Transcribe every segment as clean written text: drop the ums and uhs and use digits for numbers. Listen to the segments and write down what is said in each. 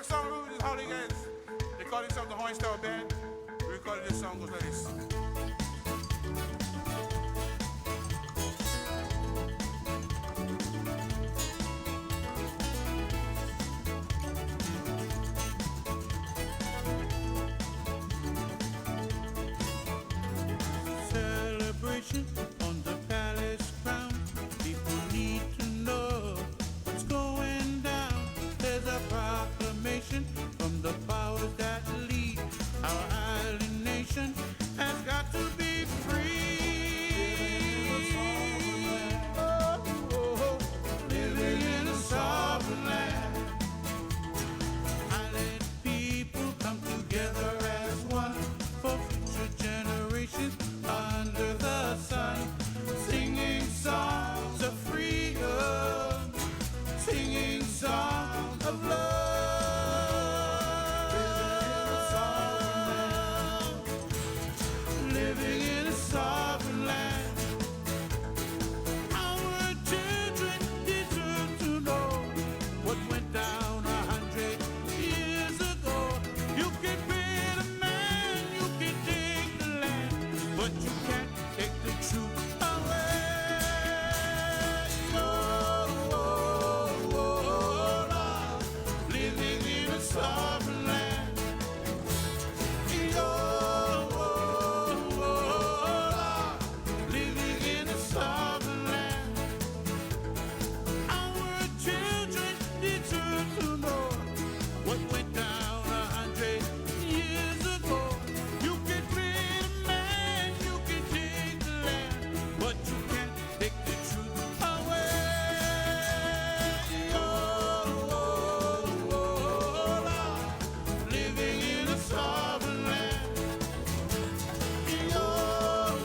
song we do holiday guys. They call themselves the Hawaiian Style Band. We recorded this song goes like this. Celebration on the palace ground. People need to know what's going down. There's a proclamation from the powers that lead. Our island nation has got to be free. Oh, oh, oh. Living in a sovereign land. Island people come together as one for future generations under the sun, singing songs of freedom, singing songs of love. Living in a sovereign land. Our children deserve to know what went down 100 years ago. You can be the man, you can take the land, but you can't take the truth away. Oh, oh, oh, Lord, living in a sovereign land. Oh, oh, oh, Lord, living in a sovereign land. Our children deserve to know what went down 100 years ago. You can be the man, you can take the land, but you can't take the truth away. Oh, oh, oh, Lord, living in a sovereign land. Oh,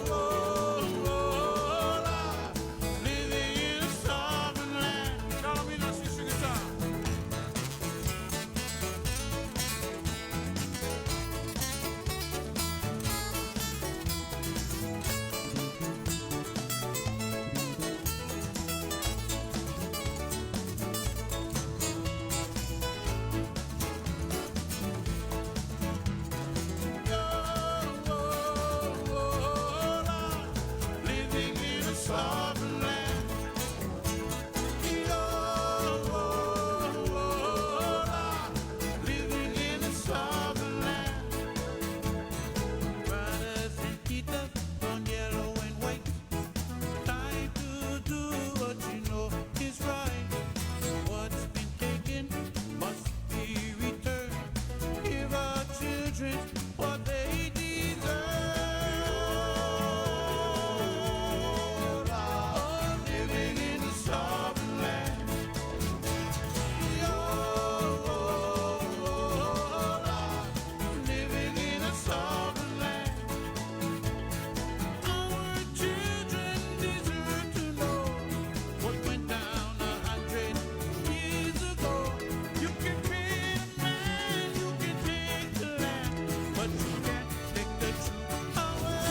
oh, oh, Lord, living in a sovereign land. Now let me know see sugar time. Living in a sovereign land. Living in a sovereign land. Brothers and Peter, on yellow and white. Time to do what you know is right. What's been taken must be returned. Give our children what they deserve. Oh, living in a sovereign land. Oh, living in a sovereign land. Our children deserve to know what went down 100 years ago. You can be the man, you can take the land, but you can't take the truth away.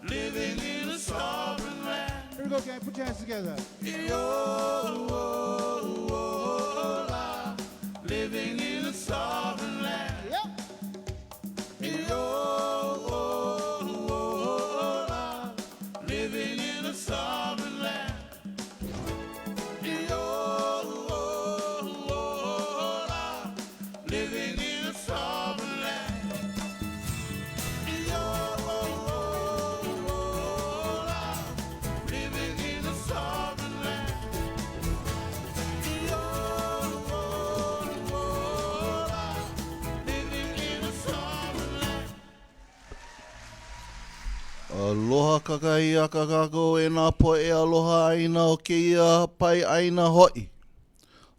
Living in a sovereign land. Here we go, gang. Put your hands together. Living in a sovereign land. Yep. Living in a sovereign land. Living in a sovereign land. Living in a sovereign land. Living in a sovereign land. Aloha kakaia kakako e nā poe aloha aina o keia pai aina hoi.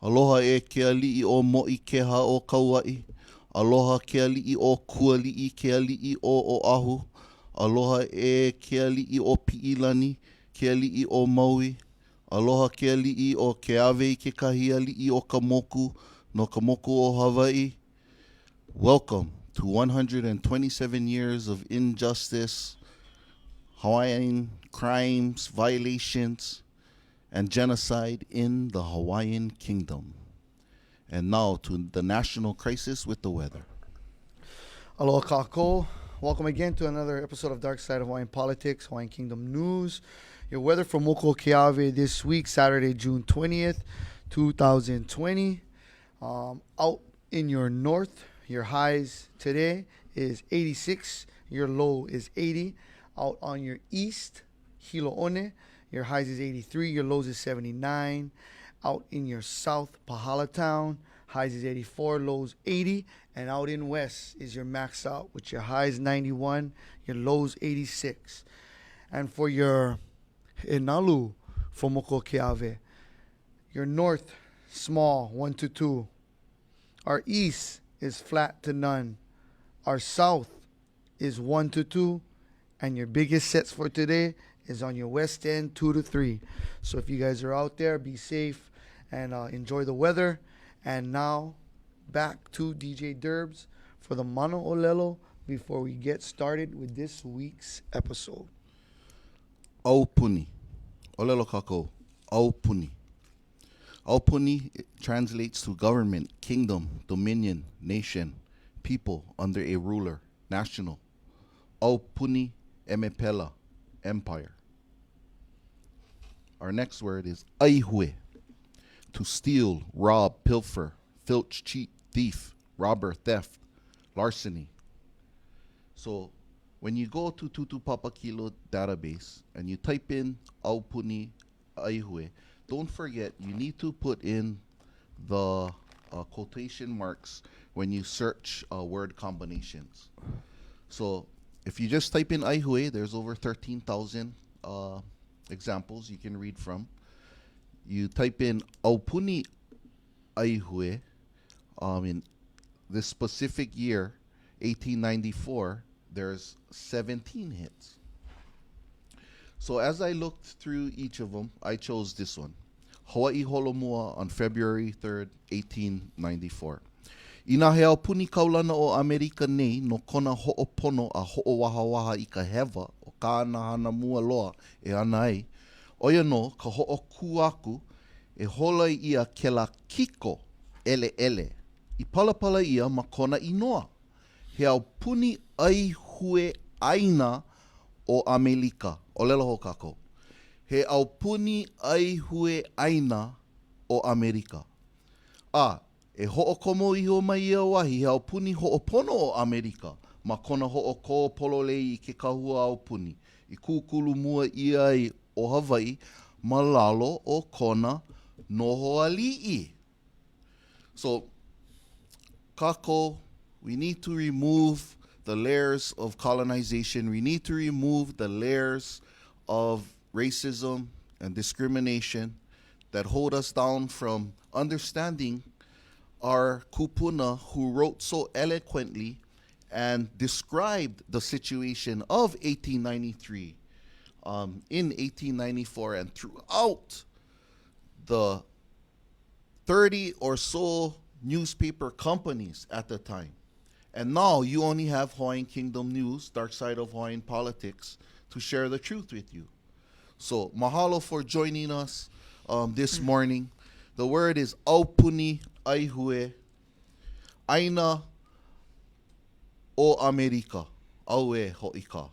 Aloha e ke ali'i o mo'i keha o kauai. Aloha ke ali'i o kuali'i ke ali'i o ahu. Aloha e ke ali'i o pi'ilani, ke ali'i o maui. Aloha ke ali'i o ke ave i ke kahi ali'i o ka moku, no ka moku o Hawaii. Welcome to 127 years of injustice, Hawaiian crimes, violations, and genocide in the Hawaiian Kingdom. And now to the national crisis with the weather. Aloha kako. Welcome again to another episode of Darkside of Hawaiian Politics, Hawaiian Kingdom News. Your weather for Moko Keawe this week, Saturday, June 20th, 2020. Out in your north, your highs today is 86. Your low is 80. Out on your east, Hilo'one, your highs is 83. Your lows is 79. Out in your south, Pahala Town, highs is 84, lows 80. And out in west is your max out with your highs 91, your lows 86. And for your Inalu, for Moko Keawe, your north, small, 1 to 2. Our east is flat to none. Our south is 1 to 2. And your biggest sets for today is on your west end, 2 to 3. So if you guys are out there, be safe and enjoy the weather. And now, back to DJ Derbs for the Mano Olelo before we get started with this week's episode. Aupuni. Olelo kako. Aupuni. Aupuni translates to government, kingdom, dominion, nation, people under a ruler, national. Aupuni emepela, empire. Our next word is Aihue. To steal, rob, pilfer, filch, cheat, thief, robber, theft, larceny. So when you go to Tutu Papakilo database and you type in Aupuni Aihue, don't forget you need to put in the quotation marks when you search word combinations. So if you just type in Aihue, there's over 13,000 examples you can read from. You type in Aupuni Aihue, in this specific year, 1894, there's 17 hits. So as I looked through each of them, I chose this one. Hawaii Holomua on February 3rd, 1894. Ina he aupuni kaulana o Amerika nei no kona ho'opono a ho'owahawaha I ka hewa o ka ana hana mua loa e ana ai. Oia no, ka ho'oku aku e holai ia ke la kiko ele ele. I palapala ia ma kona inoa. He aupuni Aihue aina o Amerika. O lelo ho kako. He aupuni Aihue aina o Amerika. E ho'okomo iho mai ia wahi, he aupuni ho'opono o Amerika. Ma kona ho'oko pololei I ke kahua aupuni. I kukulu mua ia ai o Hawaii, ma lalo o kona noho ali'i. So, kako, we need to remove the layers of colonization. We need to remove the layers of racism and discrimination that hold us down from understanding our kupuna who wrote so eloquently and described the situation of 1893 in 1894 and throughout the 30 or so newspaper companies at the time. And now you only have Hawaiian Kingdom News, Darkside of Hawaiian Politics, to share the truth with you. So mahalo for joining us this morning. The word is Aupuni Aihue, Aina o Amerika, Aue ho'ika.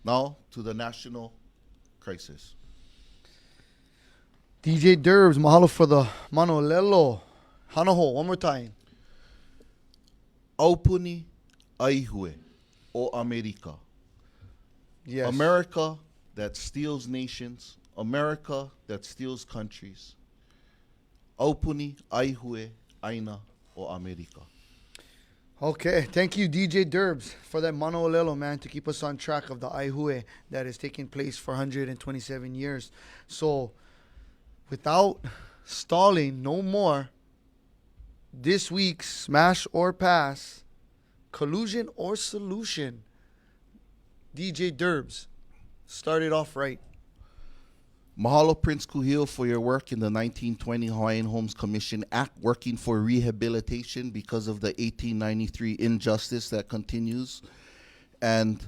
Now to the national crisis. DJ Derbs, mahalo for the Mano Olelo. Hanaho, one more time. Aupuni Aihue o Amerika. Yes. America that steals nations, America that steals countries. Aupuni Aihue Aina o Amerika. Okay, thank you, DJ Derbs, for that Mano Olelo, man, to keep us on track of the Aihue that is taking place for 127 years. So, without stalling no more, this week's Smash or Pass, Collusion or Solution, DJ Derbs, started off right. Mahalo, Prince Kuhil, for your work in the 1920 Hawaiian Homes Commission Act, working for rehabilitation because of the 1893 injustice that continues. And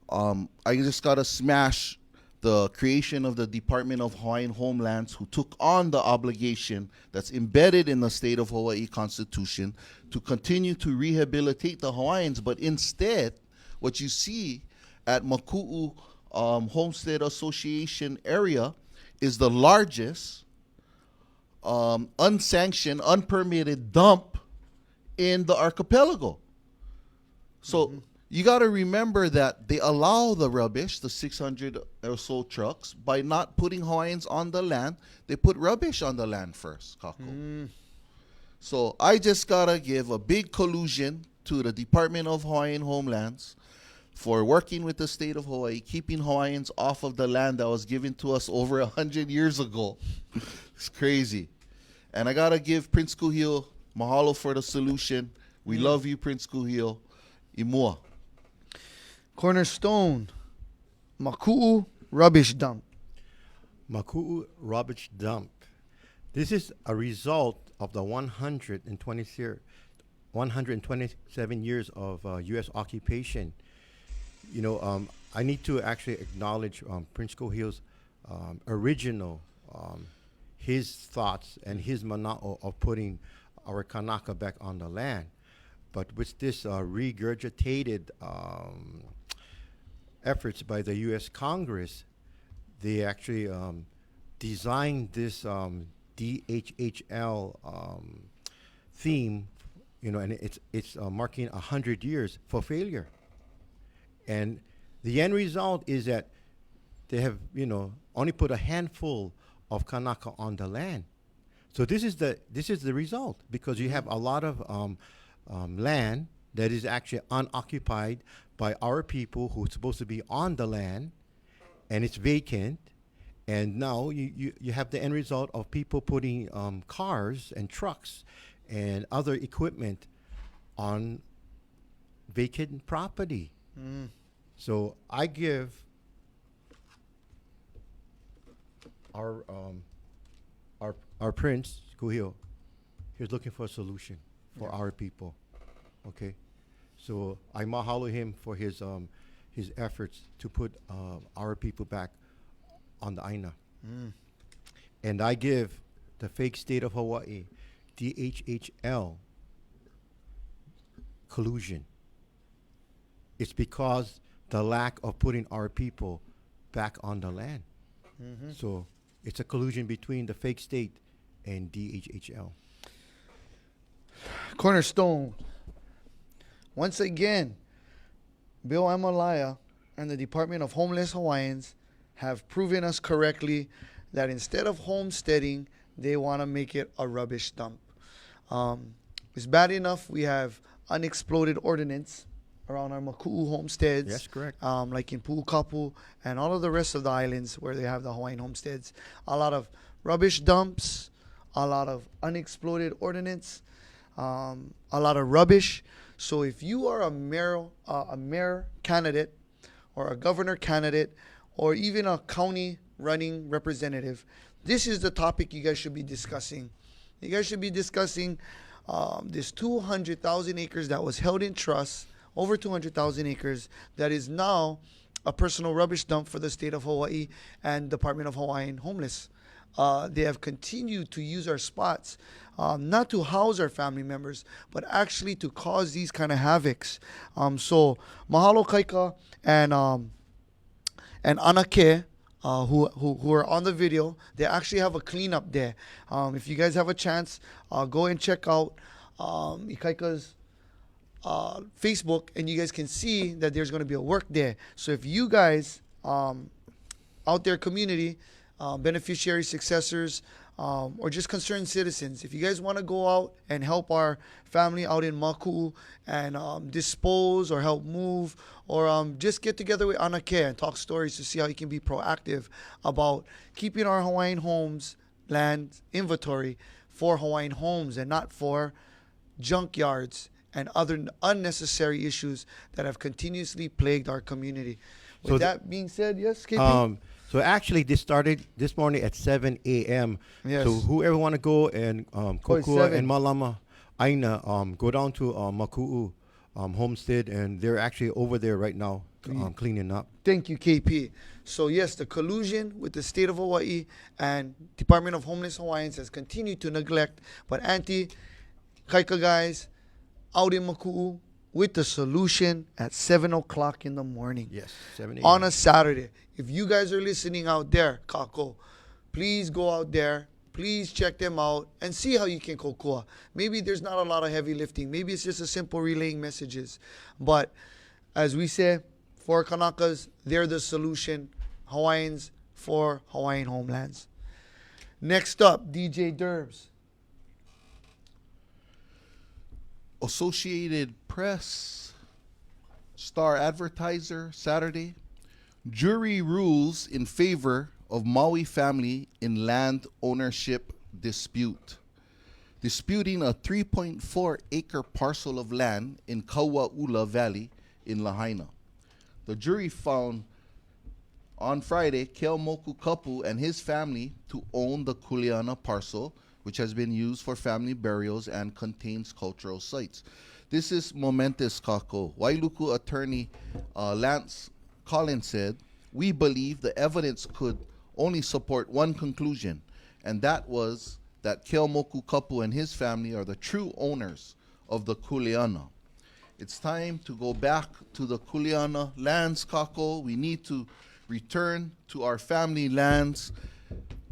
I just got to smash the creation of the Department of Hawaiian Homelands, who took on the obligation that's embedded in the state of Hawaii Constitution to continue to rehabilitate the Hawaiians. But instead, what you see at Maku'u Homestead Association area is the largest unsanctioned, unpermitted dump in the archipelago. So you got to remember that they allow the rubbish, the 600 or so trucks, by not putting Hawaiians on the land. They put rubbish on the land first, Kako. So I just got to give a big collusion to the Department of Hawaiian Homelands for working with the state of Hawaii, keeping Hawaiians off of the land that was given to us over 100 years ago. It's crazy. And I got to give Prince Kuhio mahalo for the solution. We love you, Prince Kuhio. Imua. Cornerstone, Maku'u rubbish dump. Maku'u rubbish dump. This is a result of the 127 years of U.S. occupation. You know, I need to actually acknowledge Prince Kohio's original, his thoughts and his mana'o of putting our Kanaka back on the land. But with this regurgitated efforts by the U.S. Congress, they actually designed this DHHL theme, you know, and it's marking 100 years for failure. And the end result is that they have, you know, only put a handful of Kanaka on the land. So this is the result, because you have a lot of land that is actually unoccupied by our people who are supposed to be on the land, and it's vacant. And now you have the end result of people putting cars and trucks and other equipment on vacant property. So I give our Prince Kuhio, he's looking for a solution for our people. Okay, so I mahalo him for his efforts to put our people back on the Aina. And I give the fake state of Hawaii, DHHL, collusion. It's because the lack of putting our people back on the land. So it's a collusion between the fake state and DHHL. Cornerstone. Once again, Bill Amalaya and the Department of Homeless Hawaiians have proven us correctly that instead of homesteading, they want to make it a rubbish dump. It's bad enough we have unexploded ordnance around our Maku'u homesteads. Yes, correct. Like in Pu'ukapu and all of the rest of the islands where they have the Hawaiian homesteads. A lot of rubbish dumps, a lot of unexploded ordnance, a lot of rubbish. So if you are a mayor candidate or a governor candidate or even a county running representative, this is the topic you guys should be discussing. You guys should be discussing this 200,000 acres that was held in trust, over 200,000 acres, that is now a personal rubbish dump for the state of Hawaii and Department of Hawaiian Homeless. They have continued to use our spots, not to house our family members, but actually to cause these kind of havocs. So mahalo kaika and Anake, who are on the video. They actually have a cleanup there. If you guys have a chance, go and check out Ikaika's Facebook, and you guys can see that there's going to be a work there. So if you guys out there, community, beneficiaries, successors, or just concerned citizens, if you guys want to go out and help our family out in Maku'u and dispose or help move, or just get together with Anake and talk stories to see how you can be proactive about keeping our Hawaiian homes land inventory for Hawaiian homes and not for junkyards and other unnecessary issues that have continuously plagued our community. With So that being said, yes, KP? So actually, this started this morning at 7 a.m. Yes. So whoever want to go and it's Kokua 7. and Malama Aina, go down to Maku'u Homestead, and they're actually over there right now cleaning up. Thank you, KP. So yes, the collusion with the state of Hawaii and Department of Homeless Hawaiians has continued to neglect. But Auntie, Kaika guys, out in Maku'u with the solution at 7 o'clock in the morning. Yes, 7 a.m. On a Saturday. If you guys are listening out there, Kako, please go out there. Please check them out and see how you can kokua. Maybe there's not a lot of heavy lifting. Maybe it's just a simple relaying messages. But as we say, for Kanakas, they're the solution. Hawaiians for Hawaiian homelands. Next up, DJ Derbs. Associated Press, Star Advertiser, Saturday. Jury rules in favor of Maui family in land ownership dispute. Disputing a 3.4-acre parcel of land in Kauaula Valley in Lahaina. The jury found on Friday Keomoku Kapu and his family to own the Kuleana parcel, which has been used for family burials and contains cultural sites. This is momentous, Kako. Wailuku attorney Lance Collins said, "We believe the evidence could only support one conclusion, and that was that Keomoku Kapu and his family are the true owners of the Kuleana. It's time to go back to the Kuleana lands, Kako. We need to return to our family lands.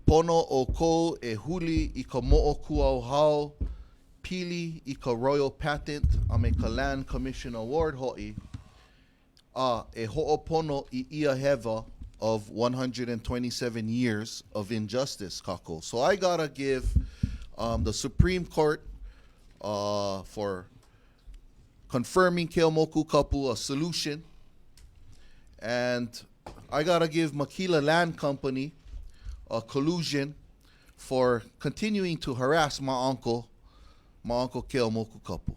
Pono o ko e huli I ka mo'o kuauhau, pili I ka royal patent a me ka land commission award ho'i, e ho'opono I ia heva of 127 years of injustice, Kako." So I gotta give the Supreme Court for confirming Keomoku Kapu a solution, and I gotta give Makila Land Company a collusion for continuing to harass my uncle Keomoku Kapu.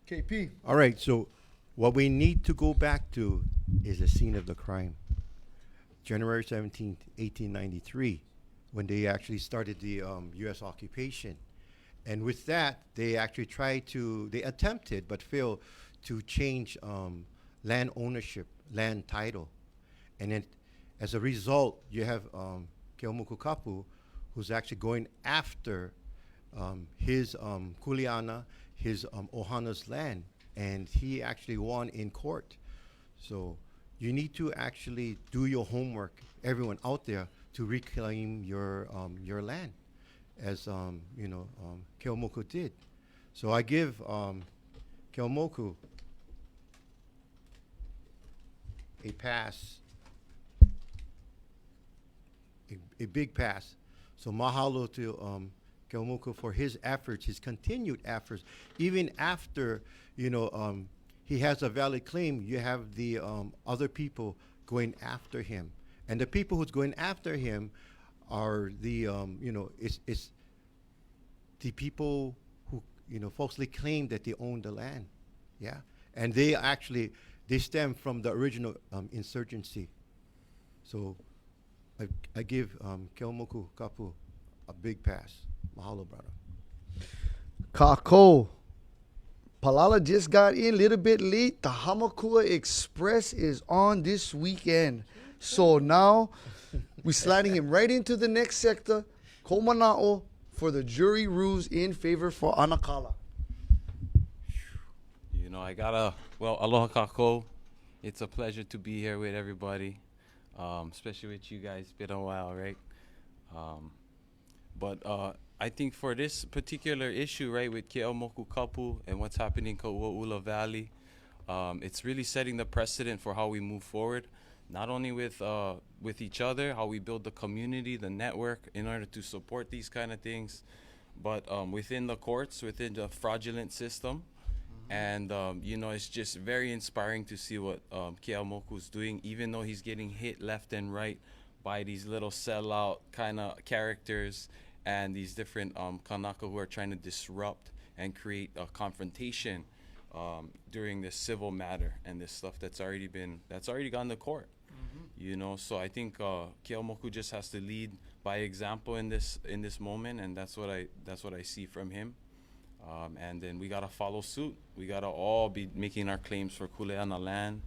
KP. All right, so what we need to go back to is the scene of the crime. January 17th, 1893, when they actually started the U.S. occupation. And with that, they actually they attempted but failed to change land ownership, land title. And then as a result, you have Keomoku Kapu, who's actually going after his Kuleana, his Ohana's land, and he actually won in court. So you need to actually do your homework, everyone out there, to reclaim your land, as Keomoku did. So I give Keomoku a pass, a big pass. So mahalo to Keomoku for his efforts, his continued efforts, even after he has a valid claim. You have the other people going after him, and the people who's going after him are the it's the people who falsely claim that they own the land, yeah, and they stem from the original insurgency. So I give Keomoku Kapu a big pass. Mahalo, brother. Kako. Palala just got in a little bit late. The Hamakua Express is on this weekend. So now we're sliding him right into the next sector, Komana'o, for the jury rules in favor for Anakala. Aloha kako. It's a pleasure to be here with everybody, especially with you guys. Been a while, right? But I think for this particular issue, right, with Keomoku Kapu and what's happening in Kauaula Valley, it's really setting the precedent for how we move forward, not only with each other, how we build the community, the network, in order to support these kind of things, but within the courts, within the fraudulent system. And, it's just very inspiring to see what Keomoku's doing, even though he's getting hit left and right by these little sellout kind of characters and these different Kanaka who are trying to disrupt and create a confrontation during this civil matter and this stuff that's already gone to court. So I think Keomoku just has to lead by example in this moment, and that's what I see from him. And then we gotta follow suit. We gotta all be making our claims for Kuleana land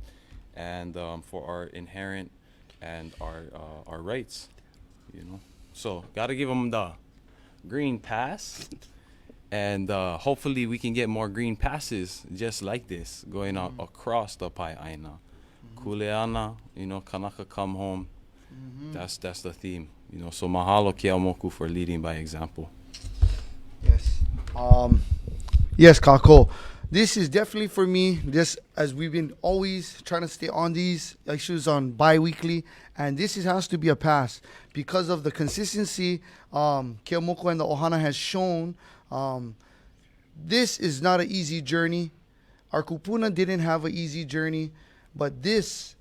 and for our inherent and our rights, you know. So gotta give them the green pass, and hopefully we can get more green passes just like this going out across the Pai'aina. Kuleana, you know, Kanaka come home. That's the theme, you know. So mahalo Keaumoku for leading by example. Yes. Yes, Kako. This is definitely for me, just as we've been always trying to stay on these issues on bi-weekly, and has to be a pass because of the consistency Keaumoku and the Ohana has shown. This is not an easy journey. Our kupuna didn't have an easy journey, but this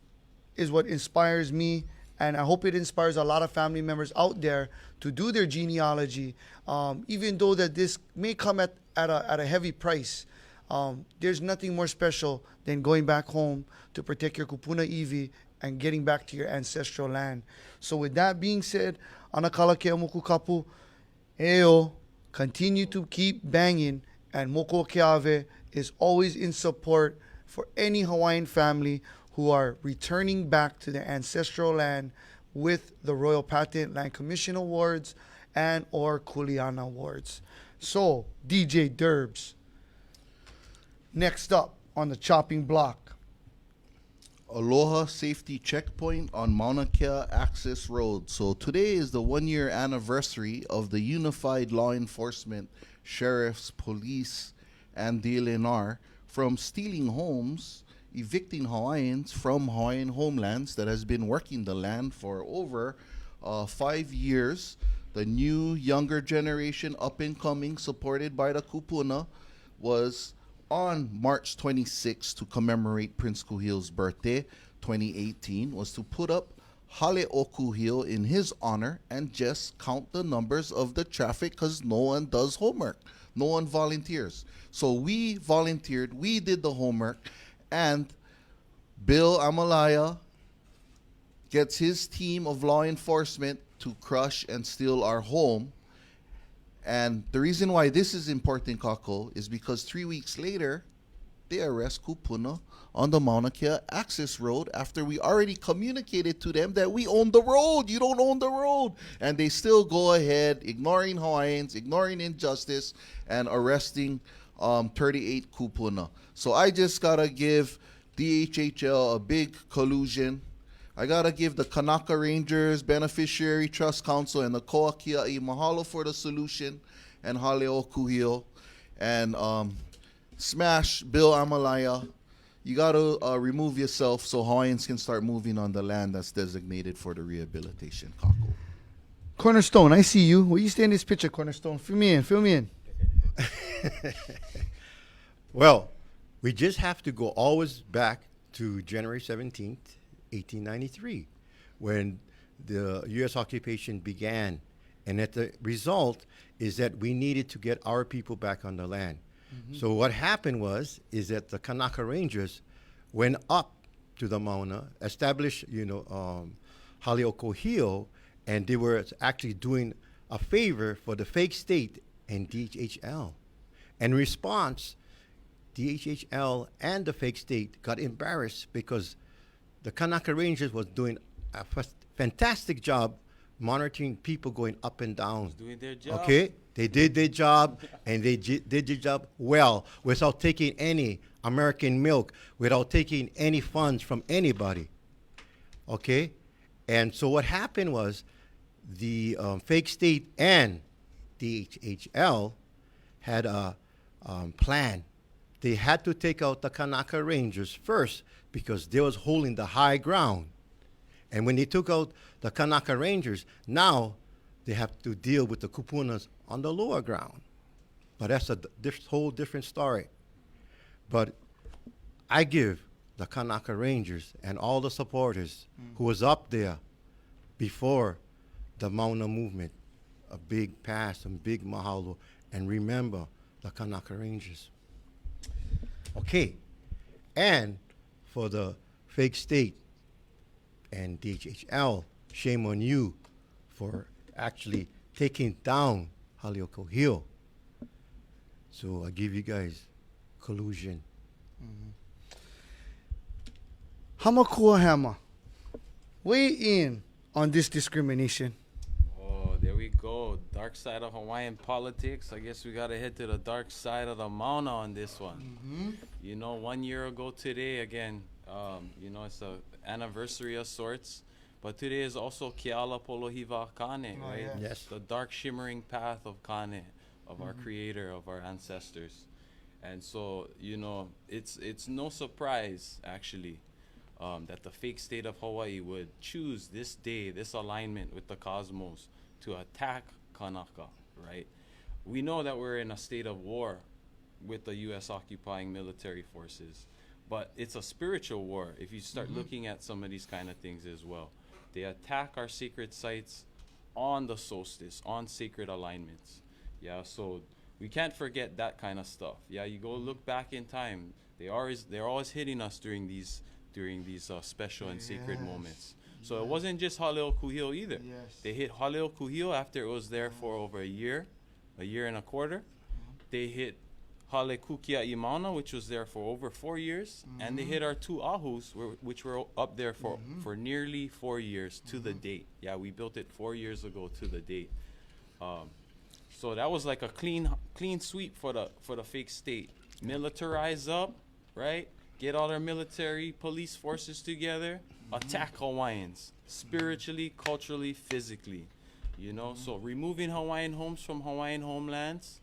is what inspires me, and I hope it inspires a lot of family members out there to do their genealogy, even though that this may come at a heavy price. There's nothing more special than going back home to protect your kupuna iwi and getting back to your ancestral land. So with that being said, Anakala Keaumoku Kapu, Eo, continue to keep banging, and Moko Keawe is always in support for any Hawaiian family who are returning back to their ancestral land with the Royal Patent Land Commission Awards and or Kuleana Awards. So, DJ Derbs, next up on the chopping block. Aloha Safety Checkpoint on Mauna Kea Access Road. So today is the 1-year anniversary of the unified law enforcement, sheriffs, police, and DLNR from stealing homes, evicting Hawaiians from Hawaiian homelands that has been working the land for over 5 years. The new younger generation up and coming, supported by the kupuna, was on March 26 to commemorate Prince Kuhil's birthday, 2018, was to put up Hale o Kuhil in his honor and just count the numbers of the traffic because no one does homework. No one volunteers. So we volunteered, we did the homework, and Bill Amalaya gets his team of law enforcement to crush and steal our home. And the reason why this is important, Kako, is because 3 weeks later, they arrest Kupuna on the Mauna Kea access road after we already communicated to them that we own the road. You don't own the road. And they still go ahead, ignoring Hawaiians, ignoring injustice, and arresting 38 Kupuna. So I just got to give DHHL a big collusion. I got to give the Kanaka Rangers, Beneficiary Trust Council, and the Koa Kia'i mahalo for the solution, and Haleo Kuhio, and smash Bill Amalaya. You got to remove yourself so Hawaiians can start moving on the land that's designated for the rehabilitation. Kako. Cornerstone, I see you. Will you stay in this picture, Cornerstone? Fill me in. Well, we just have to go always back to January 17th, 1893, when the U.S. occupation began. And that the result is that we needed to get our people back on the land. So what happened is that the Kanaka Rangers went up to the Mauna, established, Haleokohio, and they were actually doing a favor for the fake state and DHHL. In response, DHHL and the fake state got embarrassed because the Kanaka Rangers was doing a fantastic job monitoring people going up and down. Doing their job. Okay? They did their job, and they did their job well, without taking any American milk, without taking any funds from anybody. Okay? And so what happened was the fake state and DHHL had a plan. They had to take out the Kanaka Rangers first because they was holding the high ground. And when they took out the Kanaka Rangers, now they have to deal with the Kupunas on the lower ground. But that's a whole different story. But I give the Kanaka Rangers and all the supporters who was up there before the Mauna movement a big pass and big mahalo, and remember the Kanaka Rangers. Okay, and for the fake state and DHHL, shame on you for actually taking down Haleokohio. So I give you guys collusion. Hamakua Hama, weigh in on this discrimination. Oh, there we go. Dark side of Hawaiian politics. I guess we got to head to the dark side of the Mauna on this one. You know, 1 year ago today, again, you know, it's a anniversary of sorts. But today is also Keala Polohiva Kane, right? Yes. The dark shimmering path of Kane, of our creator, of our ancestors. And so, you know, it's no surprise, actually, that the fake state of Hawaii would choose this day, this alignment with the cosmos, to attack Kanaka, right? We know that we're in a state of war with the U.S. occupying military forces, but it's a spiritual war if you start looking at some of these kind of things as well. They attack our sacred sites on the solstice, on sacred alignments. Yeah, so we can't forget that kind of stuff. Yeah, you go look back in time. They're always hitting us during these special and sacred moments. So it wasn't just Haleo Kuhio either. They hit Haleo Kuhio after it was there for over a year and a quarter. They hit Hale Kukia Imauna, which was there for over 4 years, and they hit our two Ahus, which were up there for nearly 4 years to the date. Yeah, we built it 4 years ago to the date. So that was like a clean sweep for the fake state. Militarize up, right? Get all our military police forces together, attack Hawaiians spiritually, culturally, physically. You know, so removing Hawaiian homes from Hawaiian homelands,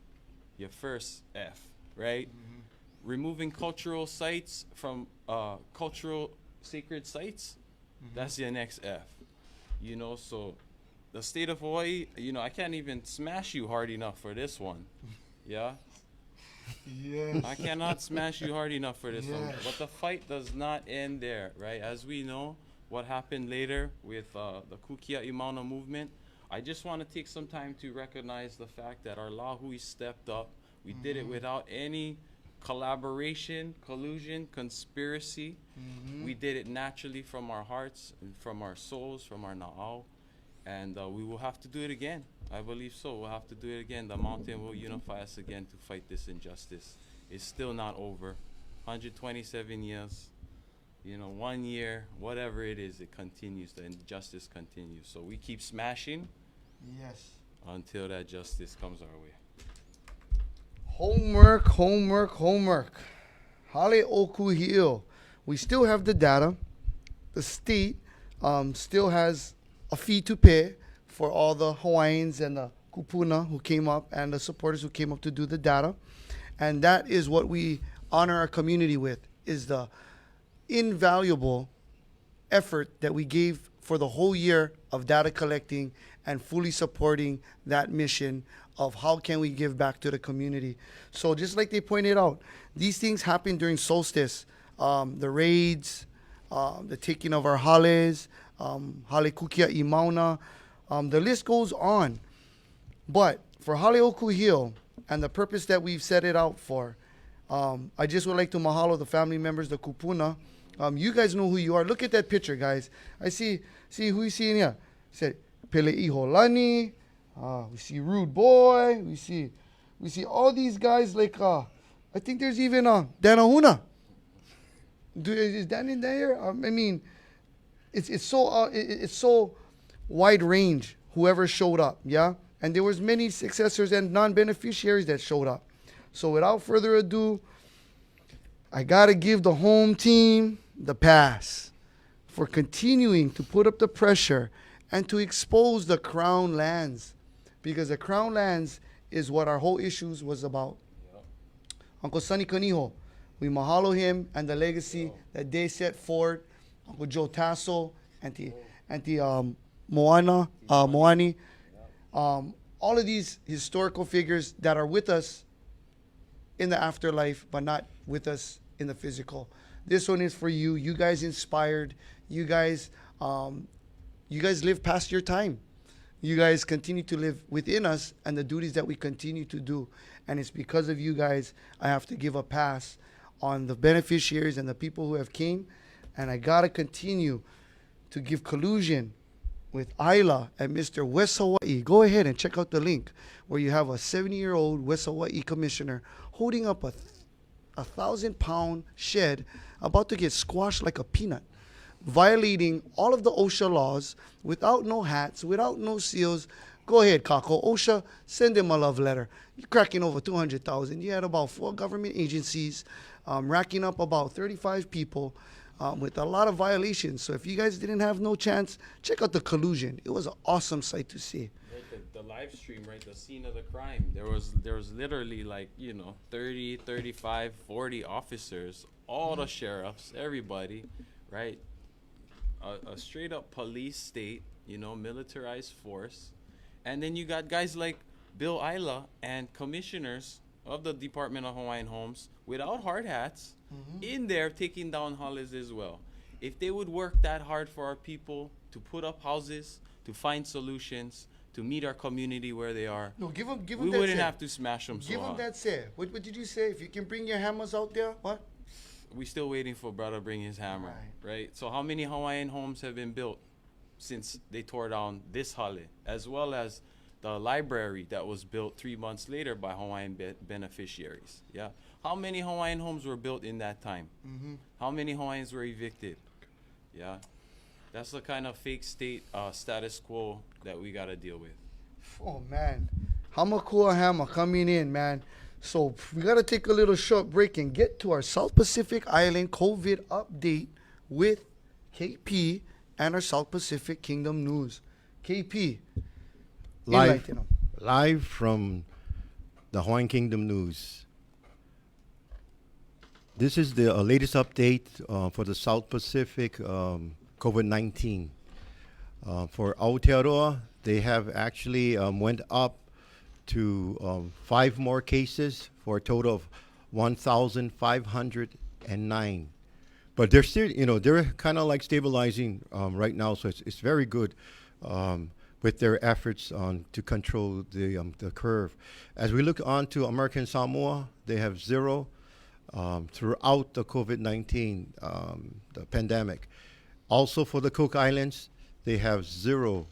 your first F, right? Removing cultural sites from cultural sacred sites, that's your next F. You know, so the state of Hawaii, you know, I can't even smash you hard enough for this one. Yeah? Yes. I cannot smash you hard enough for this one. But the fight does not end there, right? As we know, what happened later with the Kukia Imauna movement, I just want to take some time to recognize the fact that our Lahui stepped up. We did it without any collaboration, collusion, conspiracy. We did it naturally from our hearts, and from our souls, from our na'au. And we will have to do it again. I believe so. We'll have to do it again. The mountain will unify us again to fight this injustice. It's still not over. 127 years, you know, 1 year, whatever it is, it continues. The injustice continues. So we keep smashing until that justice comes our way. Homework. Hale Okuhio. We still have the data. The state still has a fee to pay for all the Hawaiians and the kupuna who came up and the supporters who came up to do the data. And that is what we honor our community with, is the invaluable effort that we gave for the whole year of data collecting and fully supporting that mission of how can we give back to the community. So just like they pointed out, these things happen during solstice. The raids, the taking of our hales, Hale Kukia Imauna, the list goes on. But for Hale Okuhio and the purpose that we've set it out for, I just would like to mahalo the family members, the kupuna. You guys know who you are. Look at that picture, guys. I see who you see in here. Said Pele Iholani. We see Rude Boy. We see all these guys like I think there's even Danahuna. Is Dan in there? I mean, it's so wide range. Whoever showed up, yeah, and there was many successors and non-beneficiaries that showed up. So without further ado, I gotta give the home team the pass for continuing to put up the pressure and to expose the crown lands, because the crown lands is what our whole issues was about. Uncle Sonny Kaniho, we mahalo him and the legacy that they set forward. Uncle Joe Tasso, Auntie Moani, all of these historical figures that are with us in the afterlife, but not with us in the physical. This one is for you. You guys inspired. You guys live past your time. You guys continue to live within us and the duties that we continue to do. And it's because of you guys I have to give a pass on the beneficiaries and the people who have came. And I got to continue to give collusion with Isla at Mr. West Hawaii. Go ahead and check out the link where you have a 70-year-old West Hawaii commissioner holding up a 1,000-pound shed about to get squashed like a peanut, violating all of the OSHA laws without no hats, without no seals. Go ahead, Kako. OSHA, send him a love letter. You're cracking over 200,000. You had about 4 government agencies racking up about 35 people with a lot of violations. So if you guys didn't have no chance, check out the collusion. It was an awesome sight to see. Right, the live stream, right, the scene of the crime, there was literally like, 30, 35, 40 officers, all the sheriffs, everybody, right? A straight up police state, militarized force. And then you got guys like Bill Isla and commissioners of the Department of Hawaiian Homes without hard hats in there taking down houses as well. If they would work that hard for our people to put up houses, to find solutions, to meet our community where they are, No, give him we that wouldn't say. have to smash them so Give him hard. that say. What did you say? If you can bring your hammers out there, what? We still waiting for brother bring his hammer, right? So how many Hawaiian homes have been built since they tore down this hale, as well as the library that was built 3 months later by Hawaiian beneficiaries? Yeah. How many Hawaiian homes were built in that time? How many Hawaiians were evicted? Yeah. That's the kind of fake state status quo that we got to deal with. Oh, man. Hamakua Hammer coming in, man. So we got to take a little short break and get to our South Pacific Island COVID update with KP and our South Pacific Kingdom news. KP. enlighten 'em. Live from the Hawaiian Kingdom news. This is the latest update for the South Pacific COVID-19. For Aotearoa, they have actually went up to 5 more cases for a total of 1,509. But they're still, they're kind of like stabilizing right now, so it's very good with their efforts to control the curve. As we look on to American Samoa, they have 0 throughout the COVID-19 the pandemic. Also for the Cook Islands, they have 0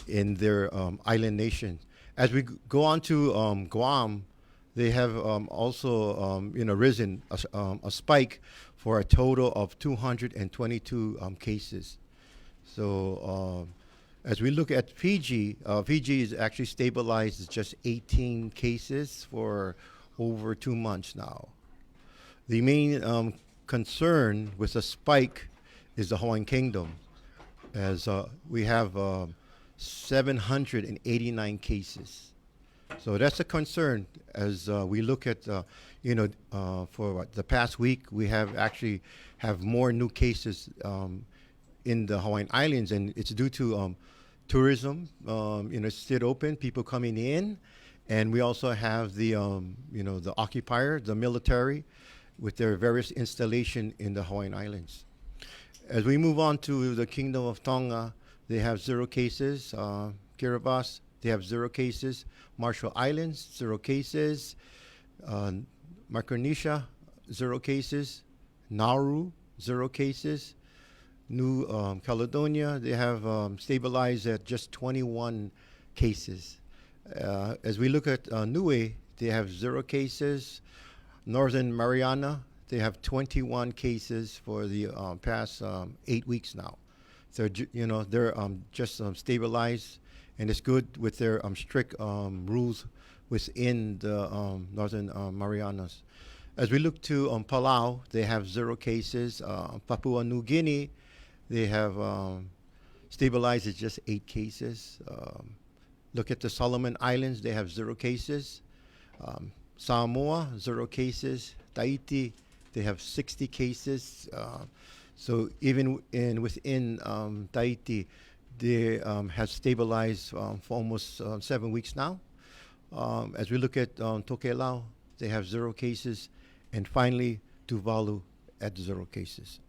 in their island nation. As we go on to Guam, they have also risen a spike for a total of 222 cases. So as we look at Fiji, Fiji is actually stabilized at just 18 cases for over 2 months now. The main concern with the spike is the Hawaiian Kingdom, as we have 789 cases. So that's a concern as we look at, for the past week, we have actually have more new cases in the Hawaiian Islands, and it's due to tourism, it's still open, people coming in, and we also have the, the occupier, the military, with their various installation in the Hawaiian Islands. As we move on to the Kingdom of Tonga, they have 0 cases. Kiribati, they have 0 cases. Marshall Islands, 0 cases. Micronesia, 0 cases. Nauru, 0 cases. New Caledonia, they have stabilized at just 21 cases. As we look at Niue, they have 0 cases. Northern Mariana, they have 21 cases for the past 8 weeks now. So, they're just stabilized, and it's good with their strict rules within the Northern Marianas. As we look to Palau, they have 0 cases. Papua New Guinea, they have stabilized at just 8 cases. Look at the Solomon Islands, they have 0 cases. Samoa, 0 cases. Tahiti, they have 60 cases. So even within Tahiti, they have stabilized for almost 7 weeks now. As we look at Tokelau, they have 0 cases. And finally, Tuvalu at 0 cases.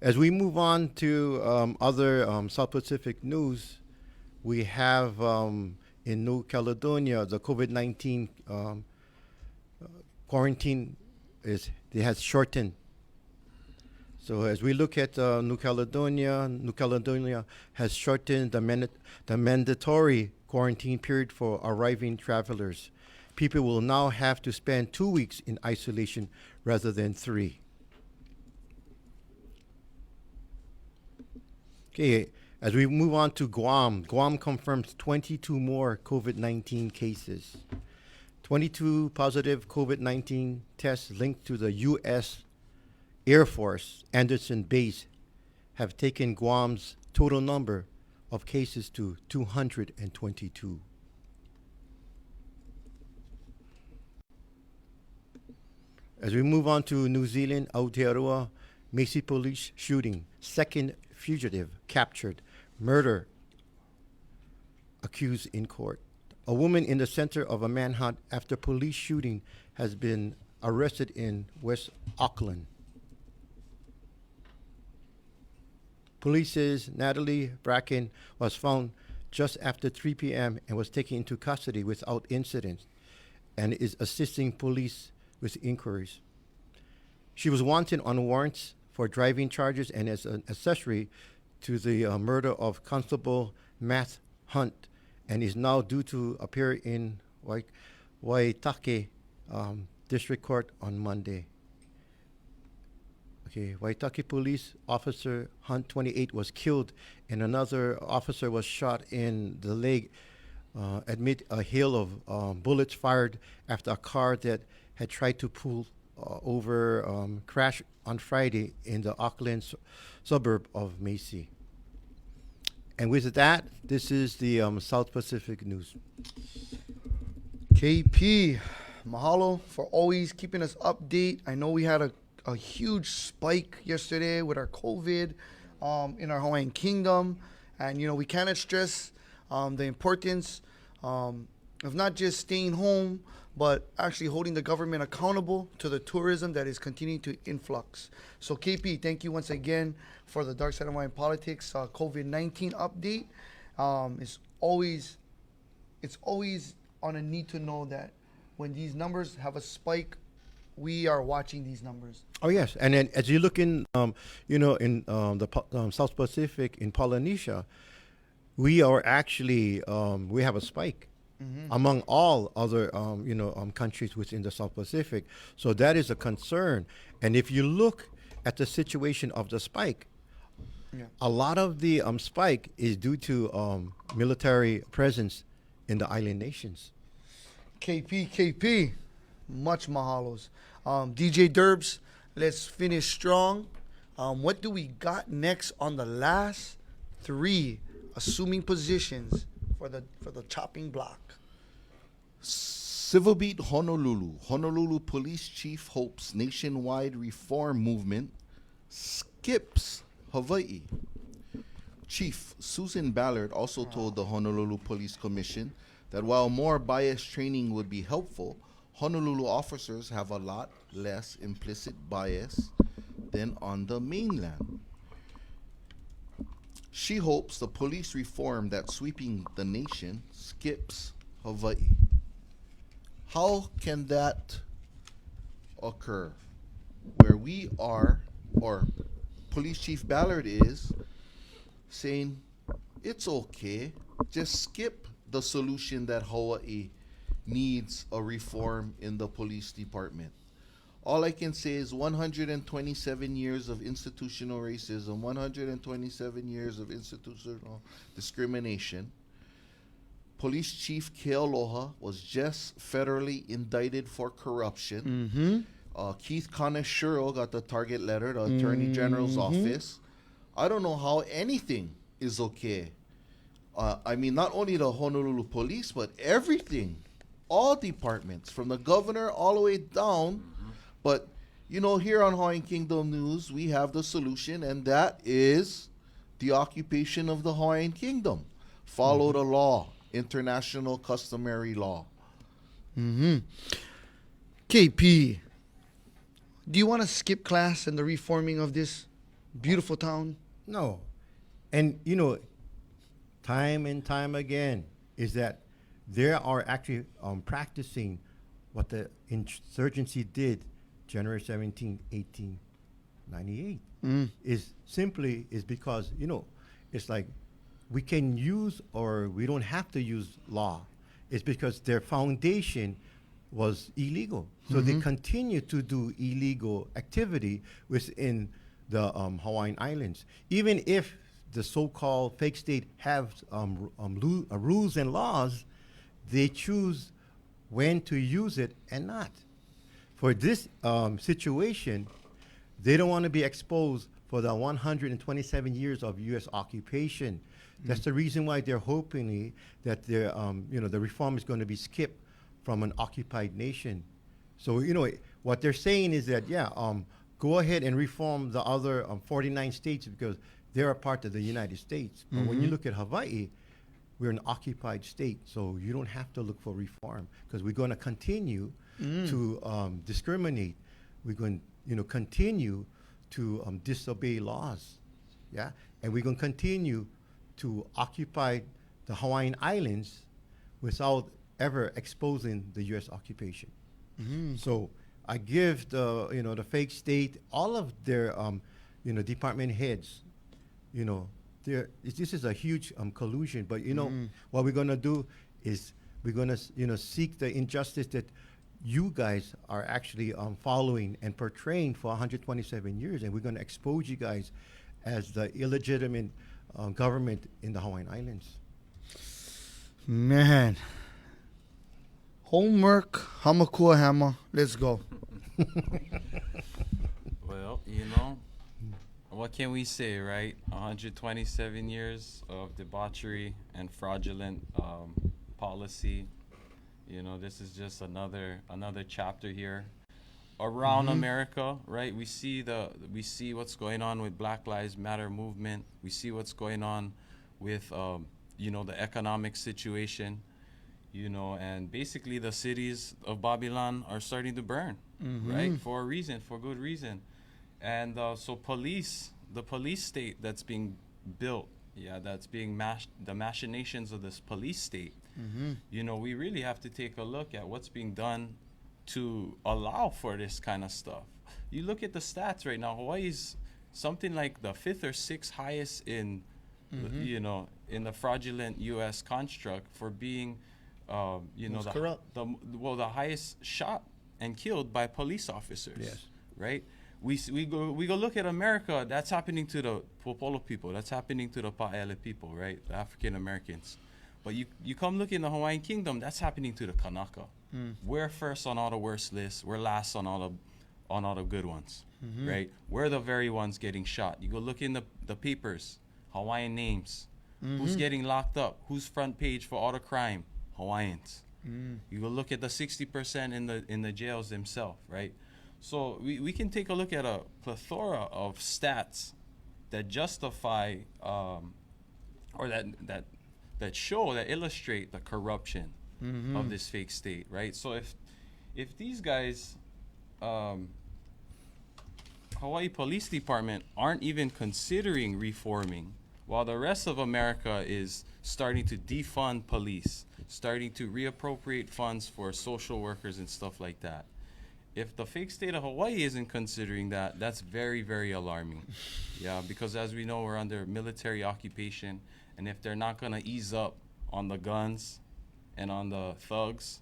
As we move on to other South Pacific news, we have in New Caledonia, the COVID-19 quarantine has shortened. So as we look at New Caledonia has shortened the mandatory quarantine period for arriving travelers. People will now have to spend 2 weeks in isolation rather than 3. Okay, as we move on to Guam, Guam confirms 22 more COVID-19 cases. 22 positive COVID-19 tests linked to the U.S. Air Force Anderson Base have taken Guam's total number of cases to 222. As we move on to New Zealand, Aotearoa, Macy police shooting, second fugitive captured, murder accused in court. A woman in the center of a manhunt after police shooting has been arrested in West Auckland. Police says Natalie Bracken was found just after 3 p.m. and was taken into custody without incident and is assisting police with inquiries. She was wanted on warrants for driving charges and as an accessory to the murder of Constable Matt Hunt and is now due to appear in Waitaki District Court on Monday. Okay, Waitaki Police Officer Hunt, 28, was killed and another officer was shot in the leg amid a hail of bullets fired after a car that had tried to pull over crashed on Friday in the Auckland suburb of Macy. And with that, this is the South Pacific News. KP, mahalo for always keeping us update. I know we had a huge spike yesterday with our COVID in our Hawaiian Kingdom. And, we cannot stress the importance of not just staying home, but actually holding the government accountable to the tourism that is continuing to influx. So KP, thank you once again for the Darkside of Hawaiian Politics COVID-19 update. It's always on a need to know that when these numbers have a spike, we are watching these numbers. Oh yes, and then as you look in, in the South Pacific in Polynesia, we are actually we have a spike. Mm-hmm. Among all other, countries within the South Pacific. So that is a concern. And if you look at the situation of the spike, a lot of the spike is due to military presence in the island nations. KP, much mahalos. DJ Derbs, let's finish strong. What do we got next on the last 3 assuming positions for the chopping block? Civil Beat Honolulu. Honolulu Police Chief hopes nationwide reform movement skips Hawaii. Chief Susan Ballard also told the Honolulu Police Commission that while more bias training would be helpful, Honolulu officers have a lot less implicit bias than on the mainland. She hopes the police reform that's sweeping the nation skips Hawaii. How can that occur? Where we are, or Police Chief Ballard is, saying it's okay, just skip the solution that Hawaii needs a reform in the police department. All I can say is 127 years of institutional racism, 127 years of institutional discrimination. Police Chief Kealoha was just federally indicted for corruption. Keith Kaneshiro got the target letter, the Attorney General's office. I don't know how anything is okay. Not only the Honolulu police, but everything. All departments, from the governor all the way down. But, here on Hawaiian Kingdom News, we have the solution, and that is the occupation of the Hawaiian Kingdom. Follow the law. International customary law. KP, do you want to skip class and the reforming of this beautiful town? No. And, time and time again is that they are actually practicing what the insurgency did January 17, 1898. is because, it's like we can use or we don't have to use law. It's because their foundation was illegal. So they continue to do illegal activity within the Hawaiian Islands. Even if the so-called fake state have rules and laws, they choose when to use it and not. For this situation, they don't want to be exposed for the 127 years of U.S. occupation. That's the reason why they're hoping that the reform is going to be skipped from an occupied nation. So, what they're saying is that, go ahead and reform the other 49 states because they're a part of the United States. But when you look at Hawaii, we're an occupied state, so you don't have to look for reform because we're going to continue to discriminate. We're going to continue to disobey laws, and we're going to continue to occupy the Hawaiian Islands without ever exposing the U.S. occupation. So I give the fake state all of their department heads. This is a huge collusion. But what we're gonna do is we're gonna seek the injustice that you guys are actually following and portraying for 127 years, and we're gonna expose you guys as the illegitimate government in the Hawaiian Islands. Man. Homework, Hamakua Hammer. Let's go. Well, what can we say, right? 127 years of debauchery and fraudulent policy. This is just another chapter here around America, right? We see what's going on with Black Lives Matter movement. We see what's going on with the economic situation, and basically the cities of Babylon are starting to burn, right? For a reason, for good reason. And so the police state that's being built, that's being the machinations of this police state. We really have to take a look at what's being done to allow for this kind of stuff. You look at the stats right now, Hawaii's something like the 5th or 6th highest in, in the fraudulent U.S. construct for being, the highest shot and killed by police officers. Yes. Right? We go look at America. That's happening to the Popolo people. That's happening to the Pa'ele people, right? The African Americans. But you come look in the Hawaiian Kingdom. That's happening to the Kanaka. We're first on all the worst lists. We're last on all the good ones, right? We're the very ones getting shot. You go look in the papers. Hawaiian names. Who's getting locked up? Who's front page for all the crime? Hawaiians. You go look at the 60% in the jails themselves, right? So we can take a look at a plethora of stats that justify or that illustrate the corruption of this fake state, right? So if these guys, Hawaii Police Department, aren't even considering reforming, while the rest of America is starting to defund police, starting to reappropriate funds for social workers and stuff like that. If the fake state of Hawaii isn't considering that, that's very, very alarming. Because as we know, we're under military occupation, and if they're not gonna ease up on the guns and on the thugs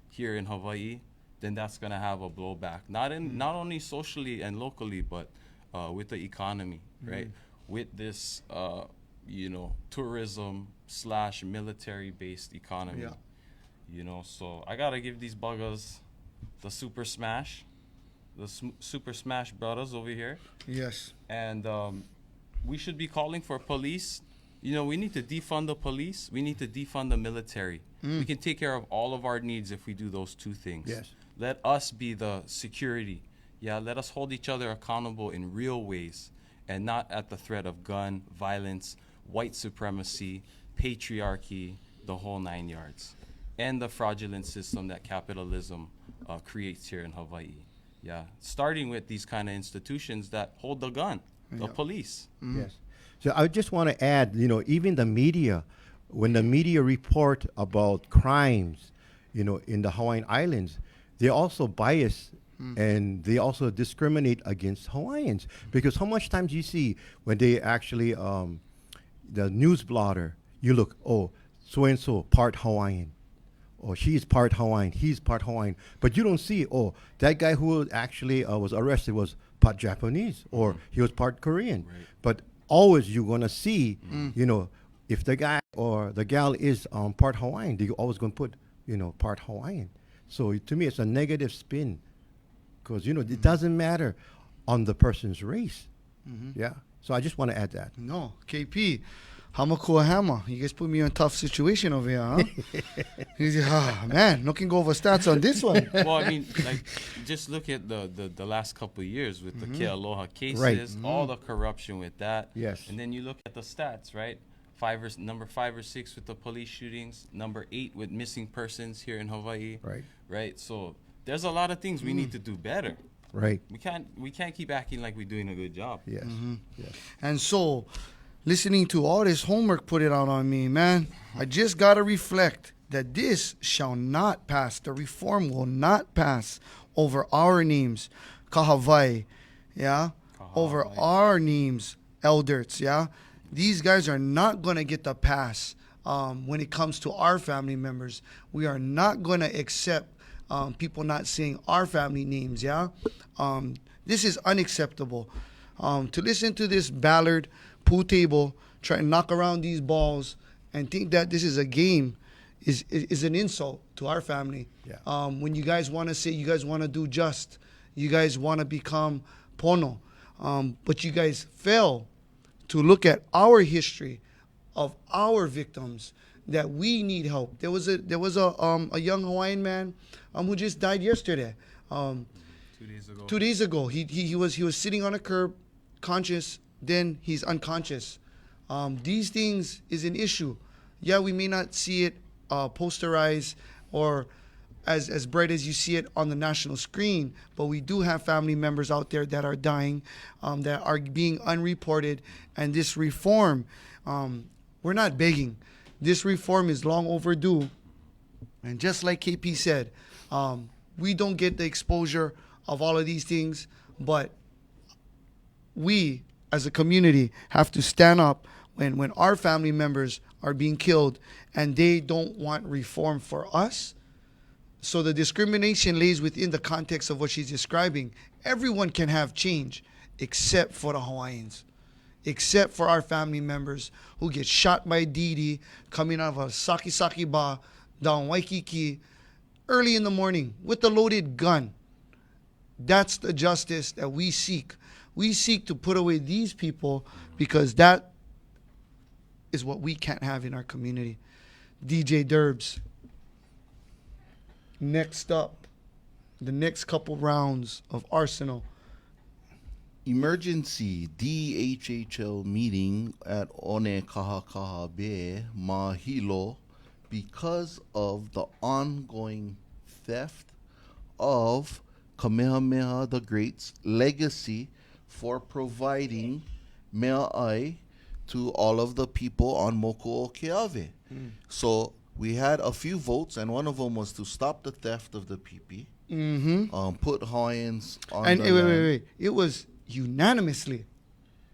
here in Hawaii, then that's gonna have a blowback. Not only socially and locally, but with the economy, right? With this, tourism / military-based economy. So I gotta give these buggers the Super Smash, Super Smash Brothers over here. Yes. And we should be calling for police. We need to defund the police. We need to defund the military. We can take care of all of our needs if we do those two things. Yes. Let us be the security. Let us hold each other accountable in real ways and not at the threat of gun, violence, white supremacy, patriarchy, the whole 9 yards, and the fraudulent system that capitalism creates here in Hawaii. Starting with these kind of institutions that hold the gun, the police. Yes. So I just want to add, even the media, when the media report about crimes, in the Hawaiian Islands, they're also biased And they also discriminate against Hawaiians, because how much times you see when they actually the news blotter, you look, oh, so and so part Hawaiian, or she's part Hawaiian, he's part Hawaiian, but you don't see, oh, that guy who actually was arrested was part Japanese, or he was part Korean. But always you're gonna see, you know, if the guy or the gal is part Hawaiian, they're always gonna put, you know, part Hawaiian. So to me, it's a negative spin, because you know it doesn't matter on the person's race. Yeah. So I just want to add that. No, KP, Hamakua Hama. You guys put me in a tough situation over here, huh? He's man, no can go over stats on this one. Well, I mean, like, just look at the last couple of years with the Kealoha cases, all the corruption with that. Yes. And then you look at the stats, right? Number 5 or 6 with the police shootings, number 8 with missing persons here in Hawaii. Right. Right. So there's a lot of things we need to do better. Right. We can't keep acting like we're doing a good job. Yes. Yes. And so, listening to all this homework put it out on me, man, I just got to reflect that this shall not pass. The reform will not pass over our names, Kahavai, yeah? Over our names, elders, yeah? These guys are not going to get the pass when it comes to our family members. We are not going to accept people not saying our family names, yeah? This is unacceptable. To listen to this Ballard pool table try to knock around these balls and think that this is a game is an insult to our family. Yeah. When you guys want to say you guys want to do just, you guys want to become pono, but you guys fail to look at our history of our victims, that we need help. There was a young Hawaiian man who just died yesterday. 2 days ago. 2 days ago, he was sitting on a curb, conscious. Then he's unconscious. These things is an issue. Yeah, we may not see it posterized or as bright as you see it on the national screen, but we do have family members out there that are dying, that are being unreported. And this reform, we're not begging. This reform is long overdue. And just like KP said, we don't get the exposure of all of these things, but we as a community have to stand up when our family members are being killed and they don't want reform for us. So the discrimination lays within the context of what she's describing. Everyone can have change except for the Hawaiians, except for our family members who get shot by Didi coming out of a saki bar down Waikiki early in the morning with a loaded gun. That's the justice that we seek. We seek to put away these people because that is what we can't have in our community. DJ Derbs. Next up, the next couple rounds of Arsenal. Emergency DHHL meeting at One Kahakaha Bay, Mahilo, because of the ongoing theft of Kamehameha the Great's legacy for providing mea'ai to all of the people on Moku'oke'awe. So we had a few votes, and one of them was to stop the theft of the pipi, put Hawaiians on And the land. wait. It was unanimously.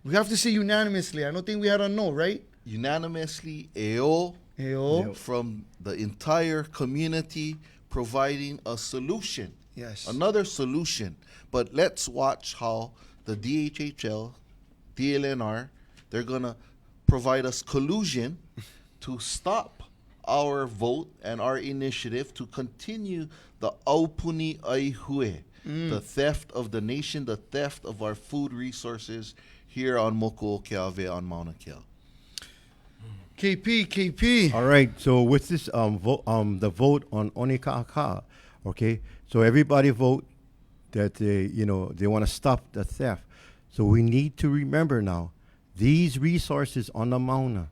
We have to say unanimously. I don't think we had a no, right? Unanimously, AO Ayo. from the entire community providing a solution. Yes. Another solution. But let's watch how the DHHL, DLNR, they're going to provide us collusion to stop our vote and our initiative to continue the Aupuni Aihue, the theft of the nation, the theft of our food resources here on Moku'oke'awe on Mauna Kea. KP. All right. So with this the vote on Onika'aka, okay. So everybody vote that they want to stop the theft. So we need to remember now, these resources on the Mauna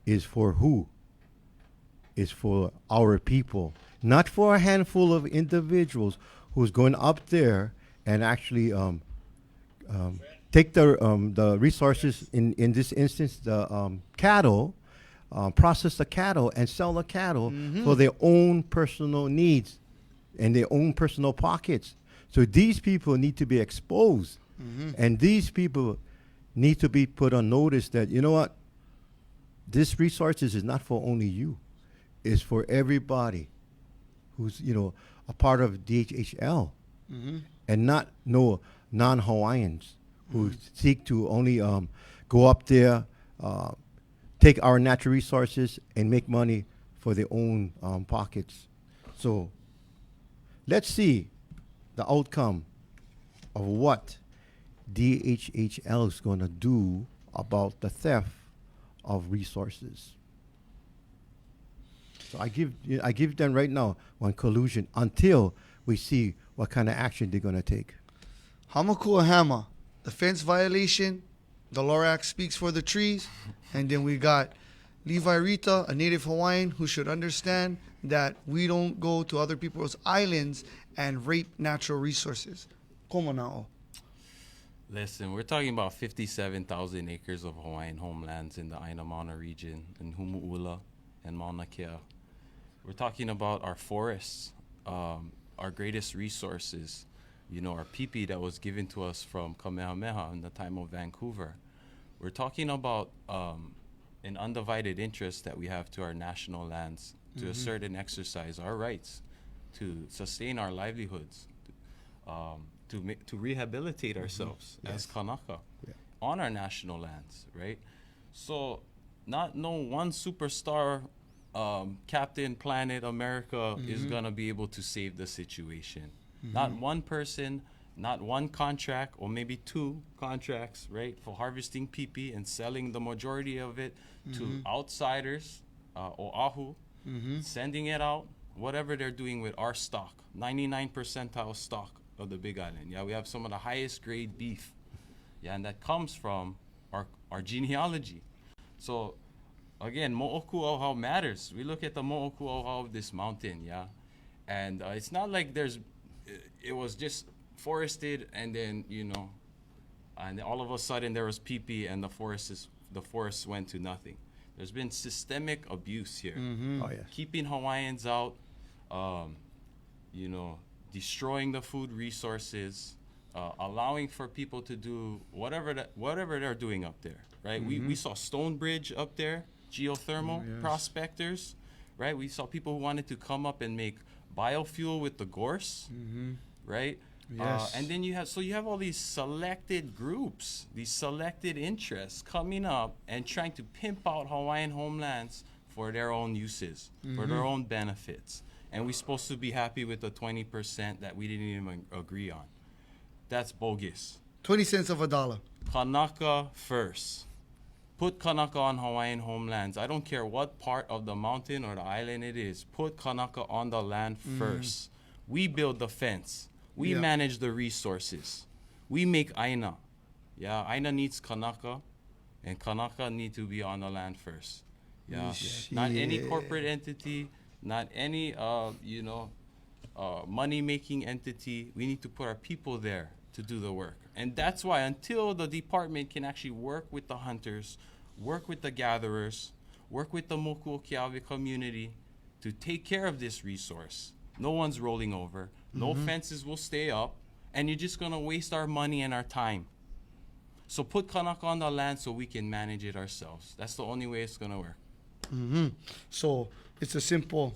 is for who? Is for our people, not for a handful of individuals who's going up there and actually take the resources, in this instance, the cattle, process the cattle and sell the cattle for their own personal needs and their own personal pockets. So these people need to be exposed. And these people need to be put on notice that, you know what, this resources is not for only you. It's for everybody who's, a part of DHHL. And not no non-Hawaiians who seek to only go up there, take our natural resources and make money for their own pockets. So let's see the outcome of what DHHL is going to do about the theft of resources. So I give them right now one collusion until we see what kind of action they're going to take. Hamakua Hama, the fence violation, the Lorax speaks for the trees, and then we got Levi Rita, a native Hawaiian who should understand that we don't go to other people's islands and rape natural resources. Como nao? Listen, we're talking about 57,000 acres of Hawaiian homelands in the Aina Mauna region, in Humu'ula and Mauna Kea. We're talking about our forests, our greatest resources, our pipi that was given to us from Kamehameha in the time of Vancouver. We're talking about an undivided interest that we have to our national lands to assert and exercise our rights, to sustain our livelihoods, to rehabilitate ourselves as Kanaka on our national lands, right? So not no one superstar Captain Planet America is gonna be able to save the situation. Not one person, not one contract, or maybe two contracts, right, for harvesting pipi and selling the majority of it to outsiders or Aihue, sending it out, whatever they're doing with our stock, 99 percentile stock of the Big Island. Yeah, we have some of the highest grade beef. Yeah, and that comes from our genealogy. So again, mo'oku auhau matters. We look at the mo'oku auhau of this mountain, yeah, and it's not like it was just forested and then and all of a sudden there was pipi and the forest went to nothing. There's been systemic abuse here. Oh, yes. Keeping Hawaiians out, destroying the food resources, allowing for people to do whatever they're doing up there, right? We saw Stonebridge up there, geothermal prospectors, right? We saw people who wanted to come up and make biofuel with the gorse, right? Yes. And then you have all these selected groups, these selected interests coming up and trying to pimp out Hawaiian homelands for their own uses, for their own benefits. And we're supposed to be happy with the 20% that we didn't even agree on. That's bogus. 20 cents of a dollar. Kanaka first. Put Kanaka on Hawaiian homelands. I don't care what part of the mountain or the island it is. Put Kanaka on the land first. We build the fence. We manage the resources. We make Aina. Yeah, Aina needs Kanaka, and Kanaka need to be on the land first. Yeah, not any corporate entity, not any money-making entity. We need to put our people there to do the work. And that's why until the department can actually work with the hunters, work with the gatherers, work with the Moku Okiawe community to take care of this resource, no one's rolling over, no fences will stay up, and you're just gonna waste our money and our time. So put Kanaka on the land so we can manage it ourselves. That's the only way it's gonna work. So it's a simple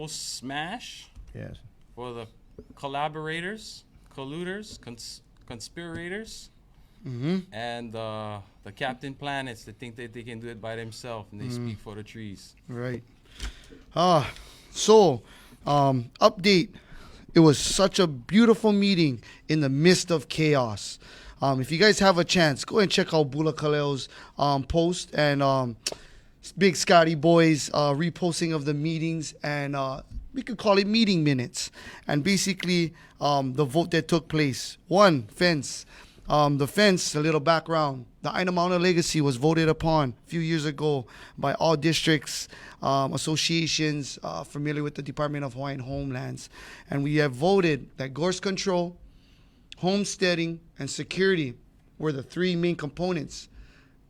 smash Yes. for the collaborators, colluders, conspirators, and the Captain Planets that think that they can do it by themselves and they speak for the trees. right. So update. It was such a beautiful meeting in the midst of chaos. If you guys have a chance, go and check out Bula Kaleo's post and Big Scotty Boy's reposting of the meetings, and we could call it meeting minutes. And basically, the vote that took place. One, fence. The fence, a little background. The Aina Mauna Legacy was voted upon a few years ago by all districts, associations familiar with the Department of Hawaiian Homelands. And we have voted that gorse control, homesteading, and security were the three main components.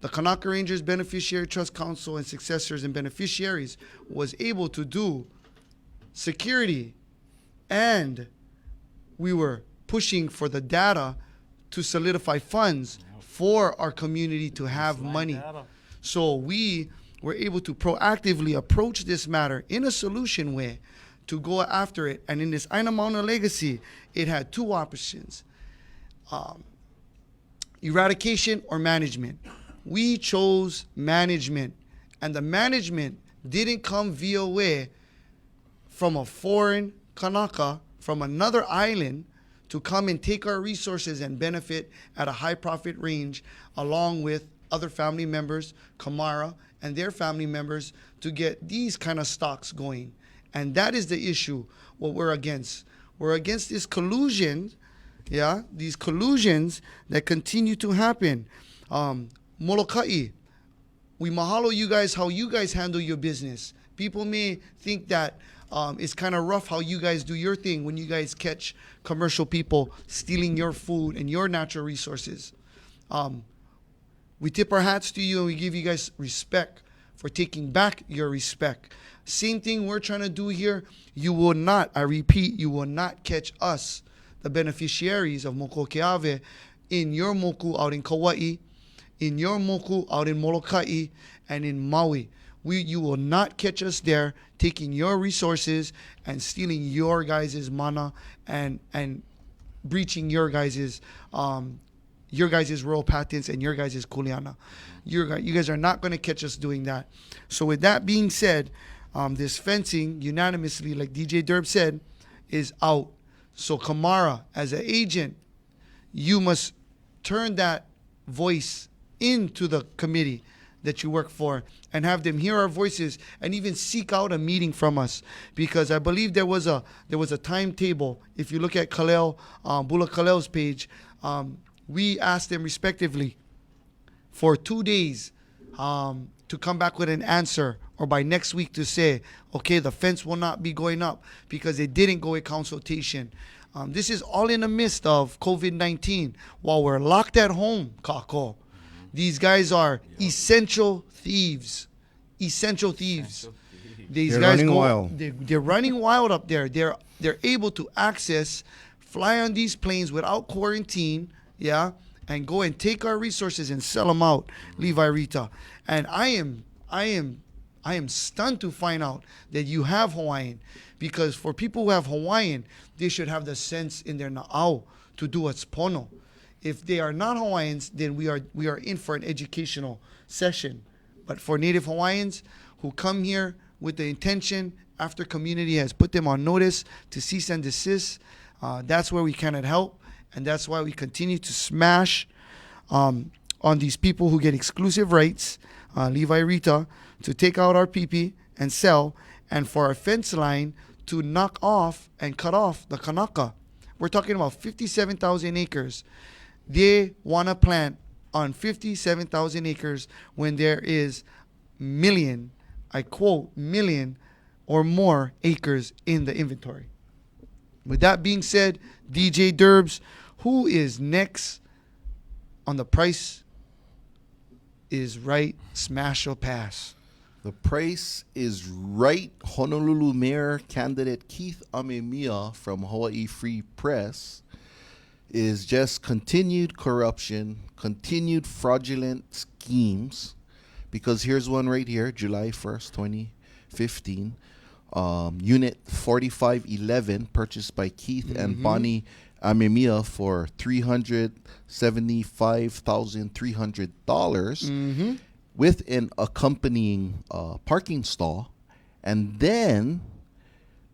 The Kanaka Rangers Beneficiary Trust Council and successors and beneficiaries was able to do security and we were pushing for the data to solidify funds for our community to have money. So we were able to proactively approach this matter in a solution way to go after it. And in this Aina Mauna legacy, it had two options. Eradication or management. We chose management, and the management didn't come via way from a foreign Kanaka from another island to come and take our resources and benefit at a high profit range along with other family members, Kamara, and their family members to get these kind of stocks going. And that is the issue, what we're against. We're against this collusion, these collusions that continue to happen. Molokai, we mahalo you guys how you guys handle your business. People may think that it's kind of rough how you guys do your thing when you guys catch commercial people stealing your food and your natural resources. We tip our hats to you and we give you guys respect for taking back your respect. Same thing we're trying to do here. You will not, I repeat, you will not catch us, the beneficiaries of Moko Keawe, in your moku out in Kauai, in your moku out in Molokai, and in Maui. You will not catch us there taking your resources and stealing your guys' mana and breaching your guys' royal patents and your guys' kuleana. You guys are not going to catch us doing that. So with that being said, this fencing unanimously, like DJ Derb said, is out. So Kamara, as an agent, you must turn that voice into the committee that you work for and have them hear our voices and even seek out a meeting from us, because I believe there was a timetable. If you look at Bula Khalel's page, we asked them respectively for 2 days to come back with an answer, or by next week to say, okay, the fence will not be going up because they didn't go with consultation. This is all in the midst of COVID-19 while we're locked at home, Kako. These guys are essential thieves. Essential thieves. These They're guys running wild. They're running wild up there. They're able to fly on these planes without quarantine, and go and take our resources and sell them out, Levi Rita. And I am stunned to find out that you have Hawaiian, because for people who have Hawaiian, they should have the sense in their na'au to do what's pono. If they are not Hawaiians, then we are in for an educational session. But for Native Hawaiians who come here with the intention, after community has put them on notice to cease and desist, that's where we cannot help. And that's why we continue to smash on these people who get exclusive rights, Levi Rita, to take out our PP and sell, and for our fence line to knock off and cut off the Kanaka. We're talking about 57,000 acres. They want to plant on 57,000 acres when there is million, I quote, million or more acres in the inventory. With that being said, DJ Derbs, who is next on the Price is Right Smash or Pass? The Price is Right. Honolulu Mayor candidate Keith Amemiya from Hawaii Free Press is just continued corruption, continued fraudulent schemes, because here's one right here, July 1st, 2015. Unit 4511 purchased by Keith and Bonnie Amemiya for $375,300 with an accompanying parking stall, and then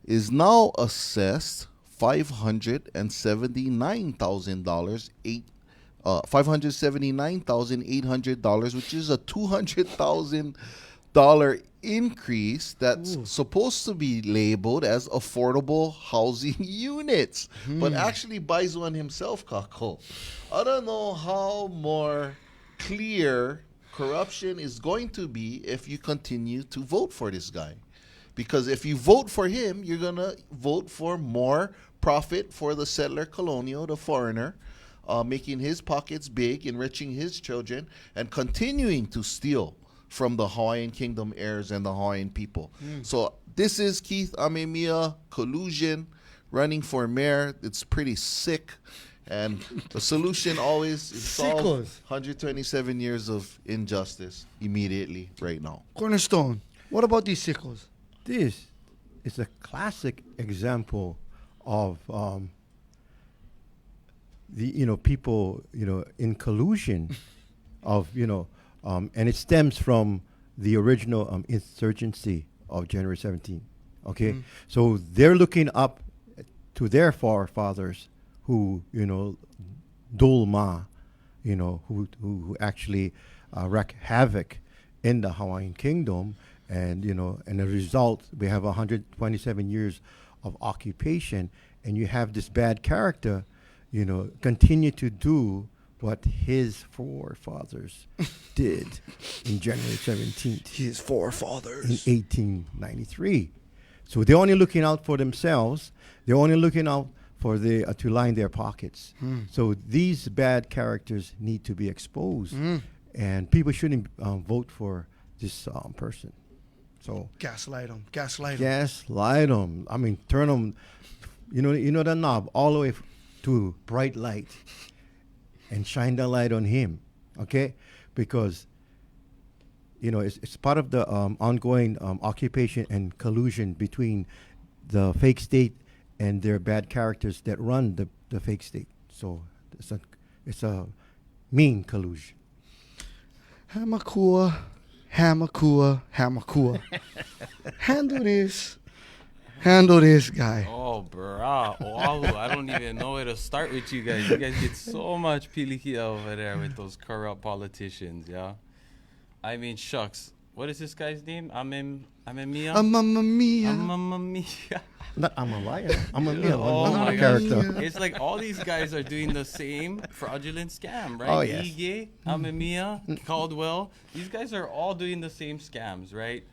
is now assessed $579,800, $579,800, which is a $200,000 increase that's supposed to be labeled as affordable housing units, but actually buys one himself, Kako. I don't know how more clear corruption is going to be if you continue to vote for this guy. Because if you vote for him, you're going to vote for more profit for the settler colonial, the foreigner, making his pockets big, enriching his children, and continuing to steal from the Hawaiian Kingdom heirs and the Hawaiian people. So this is Keith Amemiya collusion running for mayor. It's pretty sick. And the solution always is solve Sickos. 127 years of injustice immediately right now. Cornerstone, what about these sickos? This is a classic example of the people in collusion of and it stems from the original insurgency of January 17th. Okay, so they're looking up to their forefathers who Dulma, who actually wreak havoc in the Hawaiian Kingdom, and and as a result, we have 127 years of occupation, and you have this bad character, continue to do what his forefathers did in January 17th. His forefathers. In 1893. So they're only looking out for themselves. They're only looking out for to line their pockets. So these bad characters need to be exposed, and people shouldn't vote for this person. So Gaslight them. Gaslight them. gaslight them. I mean, turn them, the knob all the way to bright light, and shine the light on him. Okay, because it's part of the ongoing occupation and collusion between the fake state and their bad characters that run the fake state. So it's a mean collusion. Hamakua, Hamakua, Hamakua. Handle this guy. Oh, brah. Oahu, I don't even know where to start with you guys. You guys get so much pilikia over there with those corrupt politicians, yeah? I mean, shucks. What is this guy's name? Amemiya? Mamma mia. Amamiya. Not I'm a liar. I'm a meal. Oh I'm my a gosh. character. It's like all these guys are doing the same fraudulent scam, right? Oh, yes. Ige, Amemiya, Caldwell. These guys are all doing the same scams, right?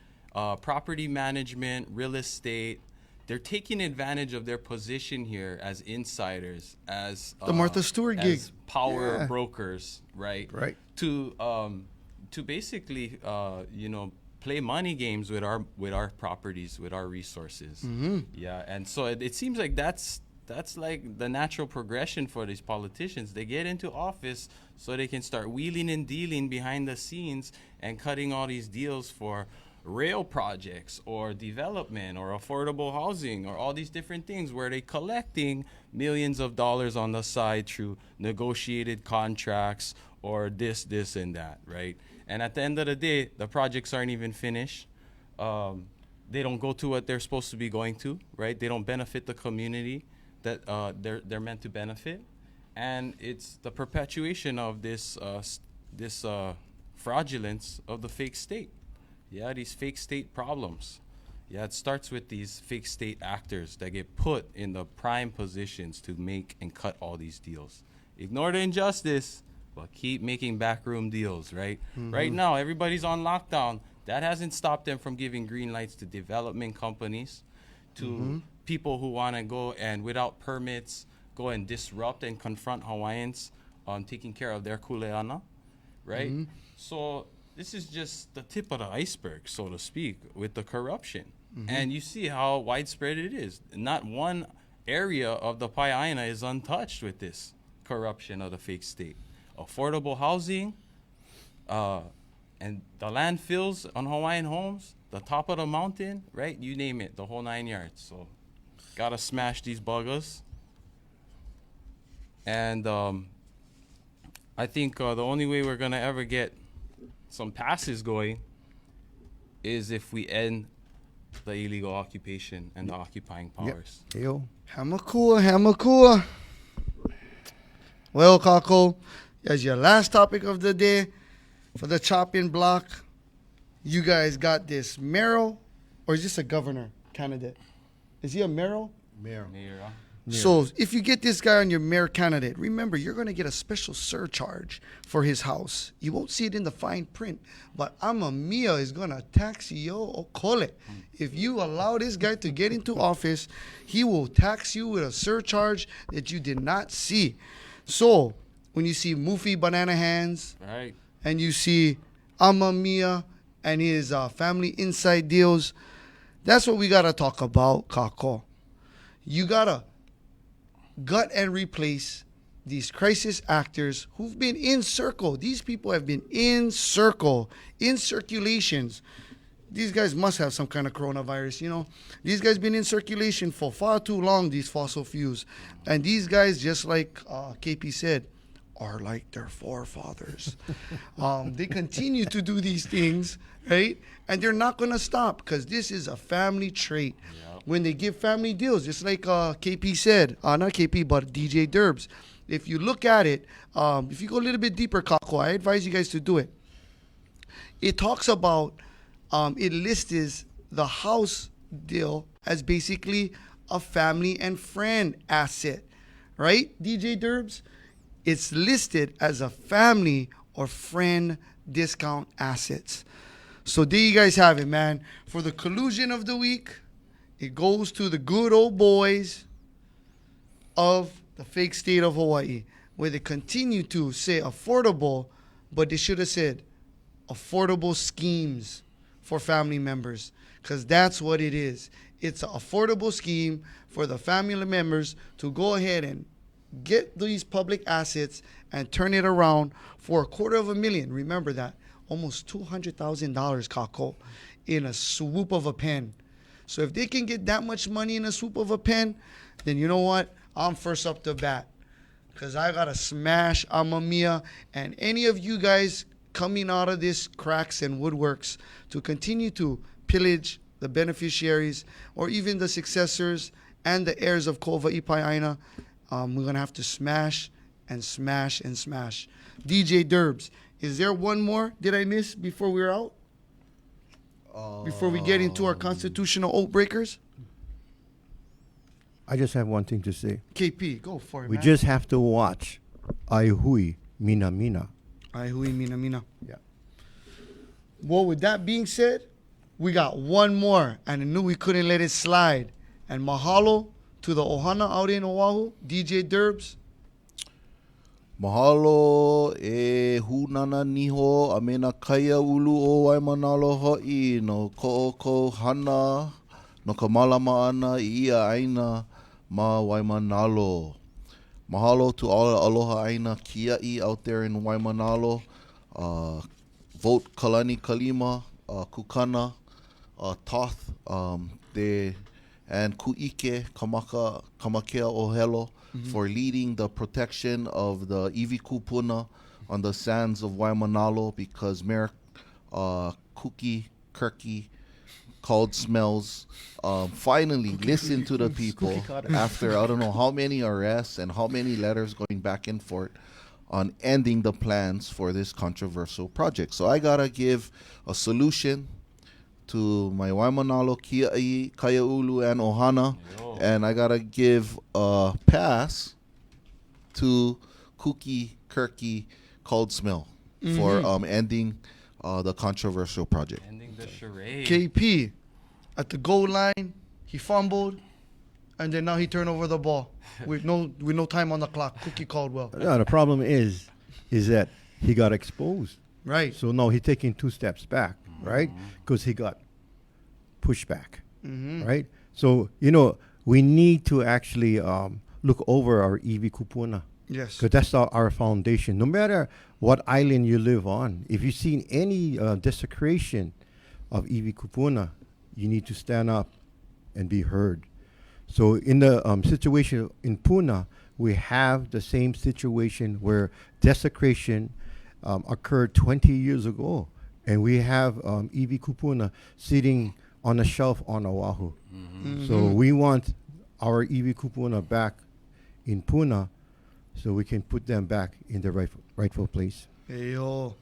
Property management, real estate. They're taking advantage of their position here as insiders, as The Martha Stewart gig. as power Yeah. brokers, right? Right. To basically play money games with our properties, with our resources. Yeah, and so it seems like that's like the natural progression for these politicians. They get into office so they can start wheeling and dealing behind the scenes and cutting all these deals for rail projects or development or affordable housing or all these different things where they're collecting millions of dollars on the side through negotiated contracts or this and that, right? And at the end of the day, the projects aren't even finished. They don't go to what they're supposed to be going to, right? They don't benefit the community that they're meant to benefit. And it's the perpetuation of this fraudulence of the fake state. Yeah, these fake state problems. Yeah, it starts with these fake state actors that get put in the prime positions to make and cut all these deals. Ignore the injustice, but keep making backroom deals, right? Right now, everybody's on lockdown. That hasn't stopped them from giving green lights to development companies, to people who want to go and without permits, go and disrupt and confront Hawaiians on taking care of their kuleana, right? So this is just the tip of the iceberg, so to speak, with the corruption. And you see how widespread it is. Not one area of the Pai'aina is untouched with this corruption of the fake state. Affordable housing, and the landfills on Hawaiian homes, the top of the mountain, right? You name it, the whole 9 yards. So gotta smash these buggers. And I think the only way we're gonna ever get some passes going is if we end the illegal occupation and the occupying powers. Yo. Hamakua. Well, Kako, as your last topic of the day for the chopping block, you guys got this mayoral, or is this a governor candidate? Is he a mayoral? Mayor. Mayor, So if you get this guy on your mayor candidate, remember, you're going to get a special surcharge for his house. You won't see it in the fine print, but Amamiya is going to tax you okole. If you allow this guy to get into office, he will tax you with a surcharge that you did not see. So when you see Mufi Banana Hands, right? and you see Amamiya and his family inside deals, that's what we got to talk about, Kako. You got to gut and replace these crisis actors who've been in circle. These people have been in circle, in circulations. These guys must have some kind of coronavirus, you know. These guys been in circulation for far too long, these fossil fuels. And these guys, just like KP said, are like their forefathers. They continue to do these things, right? And they're not going to stop because this is a family trait. Yep. When they give family deals, just like KP said, not KP, but DJ Derbs. If you look at it, if you go a little bit deeper, Kako, I advise you guys to do it. It talks about, it lists the house deal as basically a family and friend asset, right, DJ Derbs? It's listed as a family or friend discount assets. So there you guys have it, man. For the collusion of the week, it goes to the good old boys of the fake state of Hawaii, where they continue to say affordable, but they should have said affordable schemes for family members, because that's what it is. It's an affordable scheme for the family members to go ahead and get these public assets and turn it around for $250,000. Remember that. Almost $200,000, Kako, in a swoop of a pen. So if they can get that much money in a swoop of a pen, then you know what? I'm first up to bat. Because I got to smash Amamiya and any of you guys coming out of this cracks and woodworks to continue to pillage the beneficiaries or even the successors and the heirs of Kova Ipai Aina. We're going to have to smash and smash and smash. DJ Derbs, is there one more did I miss before we're out? Before we get into our constitutional oath breakers? I just have one thing to say. KP, go for it, We man. just have to watch Aihue Mina Mina. Aihue Mina Mina. Yeah. Well, with that being said, we got one more, and I knew we couldn't let it slide. And mahalo to the Ohana out in Oahu, DJ Derbs. Mahalo e hunana niho a mena kaia ulu o Waimanalo ho'i no ko'oko hana no ka malama ana I ia aina ma Waimanalo. Mahalo to all aloha aina kia'i out there in Waimanalo. Vote Kalani Kalima, Kukana, Toth, and Ku'ike Kamakea Ohelo for leading the protection of the Iwi Kupuna on the sands of Waimanalo, because Mayor Kuki Kirky called Smells finally listened to the people after I don't know how many arrests and how many letters going back and forth on ending the plans for this controversial project. So I gotta give a solution to my Waimanalo, Kia'i, Kaiaulu, and Ohana. Yo. And I gotta give a pass to Kuki Kirky Cold Smell for ending the controversial project. Ending the charade. KP, at the goal line, he fumbled, and then now he turned over the ball with no time on the clock. Cookie Caldwell. Yeah, the problem is that he got exposed. Right. So now he's taking 2 steps back, right? Because he got pushed back, right? So, we need to actually look over our Iwi Kupuna. Yes. Because that's our foundation. No matter what island you live on, if you've seen any desecration of Iwi Kupuna, you need to stand up and be heard. So in the situation in Puna, we have the same situation where desecration occurred 20 years ago. And we have Iwi Kupuna sitting on a shelf on Oahu. So we want our Iwi Kupuna back in Puna so we can put them back in the rightful place. Heyo.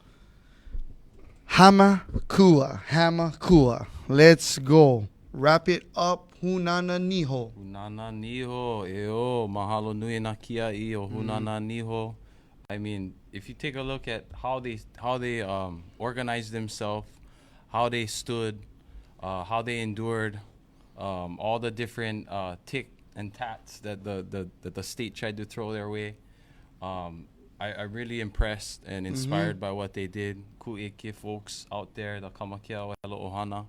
Hama Kua. Let's go. Wrap it up. Hunana Niho. Hunana Niho. Eo. Mahalo nui na kia'i o Hunana Niho. I mean, if you take a look at how they organized themselves, how they stood, how they endured, all the different tick and tats that the state tried to throw their way, I'm really impressed and inspired by what they did. Ku'ike folks out there, the Kamakea Wahelo Ohana.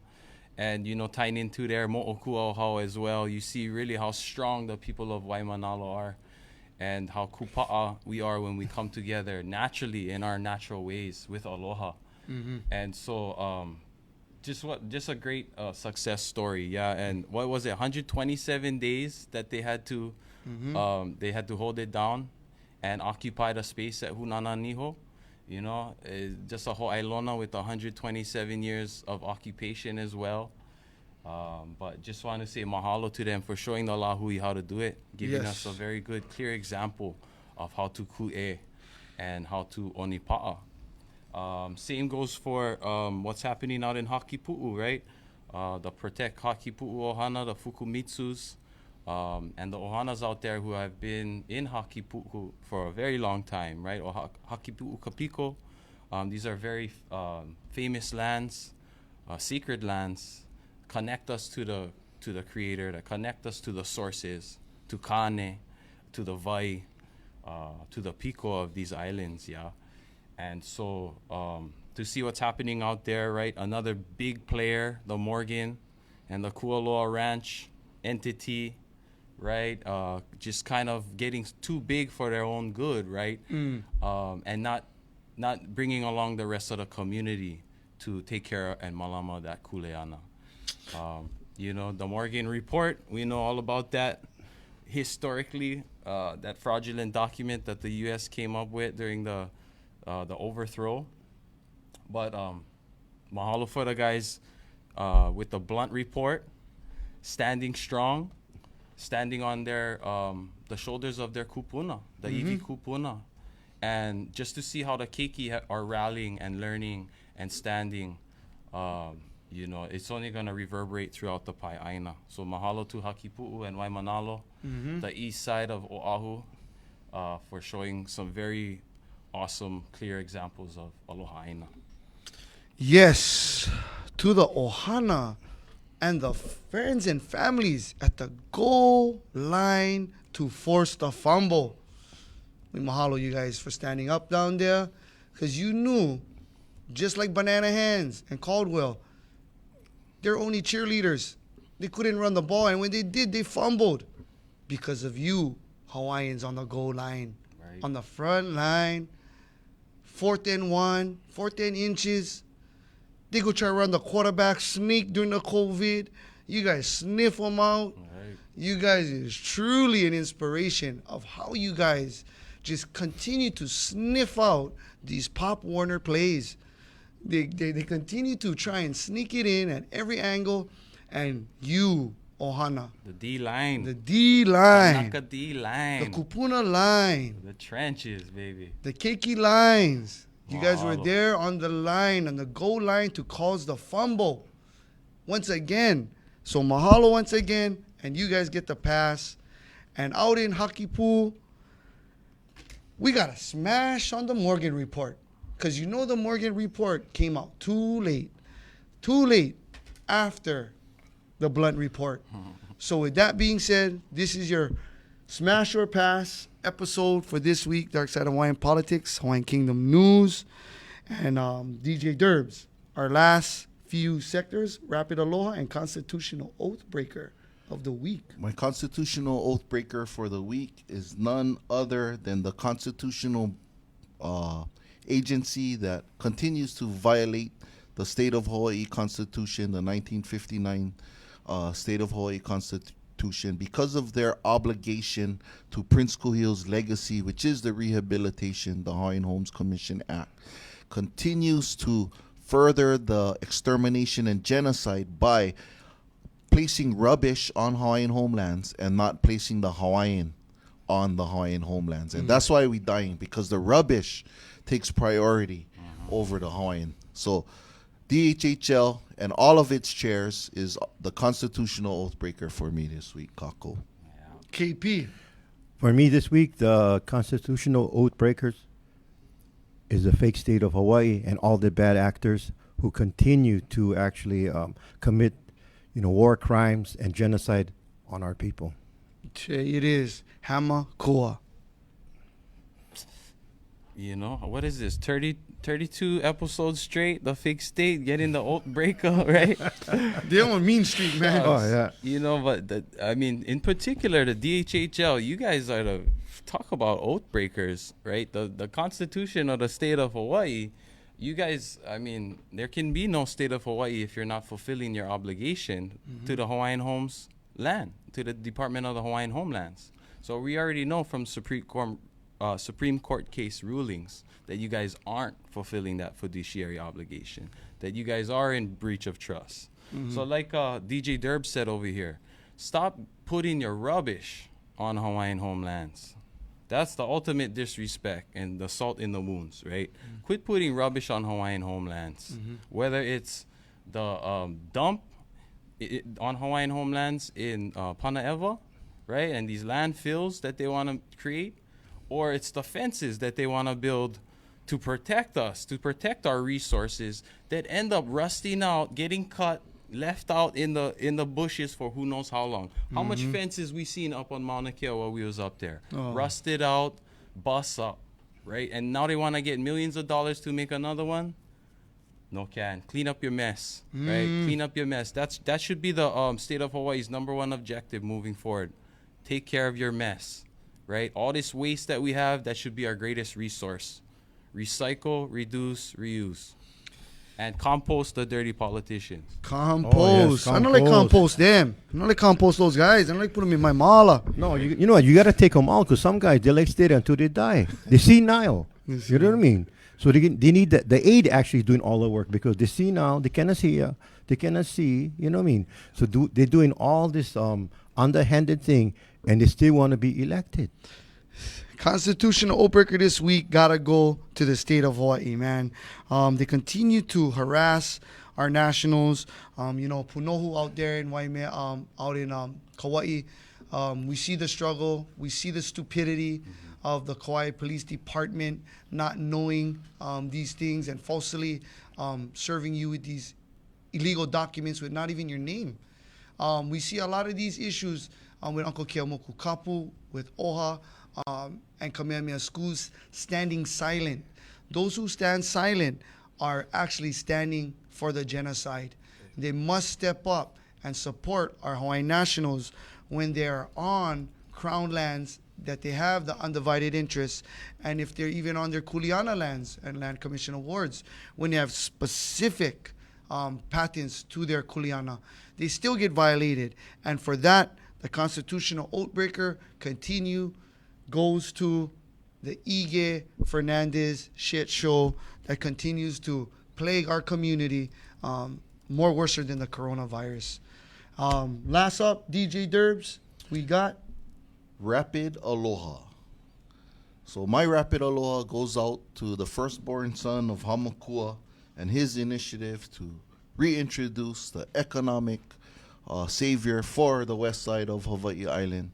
And, tying into their Mo'okua Ohau as well, you see really how strong the people of Waimanalo are. and how kupa'a we are when we come together naturally in our natural ways with aloha. And so just a great success story. Yeah. And what was it, 127 days that they had to hold it down and occupy the space at Hunananiho. You know, just a whole Ailona with 127 years of occupation as well. But just want to say mahalo to them for showing the Lahui how to do it, giving us a very good, clear example of how to ku'e and how to onipa'a. Same goes for what's happening out in Hakipu'u, right? The Protect Hakipu'u Ohana, the Fukumitsus, and the Ohanas out there who have been in Hakipu'u for a very long time, right? Or Hakipu'u Kapiko. These are very famous lands, sacred lands, connect us to the Creator, that connect us to the sources, to Kane, to the Vai, to the Piko of these islands, yeah. And so to see what's happening out there, right? Another big player, the Morgan and the Kualoa Ranch entity, right? Just kind of getting too big for their own good, right? And not bringing along the rest of the community to take care and malama that kuleana. You know, the Morgan report, we know all about that. Historically, that fraudulent document that the U.S. came up with during the overthrow. But mahalo for the guys with the blunt report, standing strong, standing on their the shoulders of their kupuna, the iwi kupuna. And just to see how the keiki are rallying and learning and standing, you know, it's only going to reverberate throughout the Pai'aina. So mahalo to Hakipu'u and Waimanalo, the east side of Oahu, for showing some very awesome, clear examples of aloha aina. Yes, to the Ohana and the friends and families at the goal line to force the fumble. We mahalo you guys for standing up down there, because you knew, just like Banana Hands and Caldwell, they're only cheerleaders. They couldn't run the ball, and when they did, they fumbled because of you, Hawaiians on the goal line, on the front line, 4th and 1, 4th and inches. They go try to run the quarterback sneak during the COVID. You guys sniff them out. You guys is truly an inspiration of how you guys just continue to sniff out these Pop Warner plays. They continue to try and sneak it in at every angle. And you, Ohana. The D-line. The D-line. The Naka D-line. The Kupuna line. The trenches, baby. The Keiki lines. You guys were Mahalo. there on the line, on the goal line to cause the fumble. Once again. So mahalo once again. And you guys get the pass. And out in Hakipu, we got a smash on the Morgan report. Because you know the Morgan report came out too late. Too late after the Blunt report. So with that being said, this is your Smash or Pass episode for this week. Darkside of Hawaiian Politics, Hawaiian Kingdom News, and DJ Derbs. Our last few sectors, Rapid Aloha and Constitutional Oath Breaker of the week. My constitutional oath breaker for the week is none other than the constitutional agency that continues to violate the State of Hawaii Constitution, the 1959 State of Hawaii Constitution, because of their obligation to Prince Kuhil's legacy, which is the rehabilitation, the Hawaiian Homes Commission Act, continues to further the extermination and genocide by placing rubbish on Hawaiian homelands and not placing the Hawaiian on the Hawaiian homelands. And that's why we're dying, because the rubbish takes priority over the Hawaiian. So DHHL and all of its chairs is the constitutional oath breaker for me this week, Kako. KP. For me this week, the constitutional oath breakers is the fake state of Hawaii and all the bad actors who continue to actually commit, war crimes and genocide on our people. It is Hama Koa. What is this? 32 episodes straight, the fake state getting the oath breaker, right? They're on Mean Street, man. Oh, yeah. But in particular, the DHHL, you guys are talk about oath breakers, right? The Constitution of the state of Hawaii, you guys, I mean, there can be no state of Hawaii if you're not fulfilling your obligation to the Hawaiian Homes land, to the Department of the Hawaiian Homelands. So we already know from Supreme Court case rulings that you guys aren't fulfilling that fiduciary obligation, that you guys are in breach of trust. So like DJ Derb said over here, stop putting your rubbish on Hawaiian homelands. That's the ultimate disrespect and the salt in the wounds, right? Quit putting rubbish on Hawaiian homelands. Whether it's the dump on Hawaiian homelands in Panaeva, right? And these landfills that they want to create, or it's the fences that they want to build to protect us, to protect our resources that end up rusting out, getting cut, left out in the bushes for who knows how long. How much fences we seen up on Mauna Kea while we was up there? Rusted out, bust up, right? And now they want to get millions of dollars to make another one? No can. Clean up your mess, right? Clean up your mess. That should be the state of Hawaii's #1 objective moving forward. Take care of your mess, right? All this waste that we have, that should be our greatest resource. Recycle, reduce, reuse. And compost the dirty politicians. Compost. I don't like compost them. I don't like compost those guys. I don't like put them in my mala. No, you know what? You got to take them out because some guys, they like stay there until they die. They're senile. You know what I mean? So they need the aid actually doing all the work because they're senile. They cannot see. They cannot see. You know what I mean? So they're doing all this underhanded thing and they still want to be elected. Constitutional oathbreaker this week gotta go to the state of Hawaii, man. They continue to harass our nationals. Punohu out there in Waimea, out in Kauai. We see the struggle. We see the stupidity of the Kauai Police Department not knowing these things and falsely serving you with these illegal documents with not even your name. We see a lot of these issues with Uncle Keamoku Kapu, with OHA, and Kamehameha schools standing silent. Those who stand silent are actually standing for the genocide. They must step up and support our Hawaiian nationals when they are on crown lands that they have the undivided interest, and if they're even on their Kuleana lands and land commission awards, when they have specific patents to their Kuleana, they still get violated. And for that, the constitutional oathbreaker goes to the Ige Fernandez shit show that continues to plague our community more worse than the coronavirus. Last up, DJ Derbs, we got Rapid Aloha. So my rapid aloha goes out to the firstborn son of Hamakua and his initiative to reintroduce the economic savior for the west side of Hawaii Island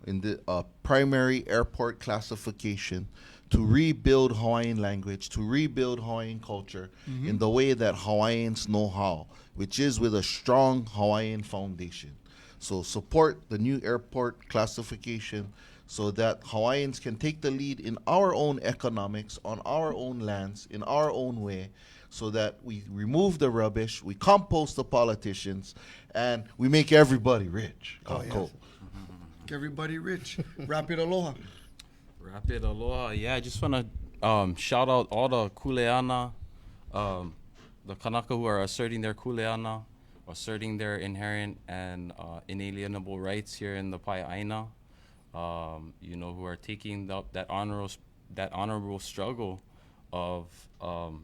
in the primary airport classification, to rebuild Hawaiian language, to rebuild Hawaiian culture in the way that Hawaiians know how, which is with a strong Hawaiian foundation. So support the new airport classification so that Hawaiians can take the lead in our own economics, on our own lands, in our own way, so that we remove the rubbish, we compost the politicians, and we make everybody rich. Cool. everybody rich. Rapid aloha. Rapid aloha. Yeah, I just want to shout out all the kuleana, the Kanaka who are asserting their kuleana, asserting their inherent and inalienable rights here in the Pai'aina, who are taking that honorable struggle of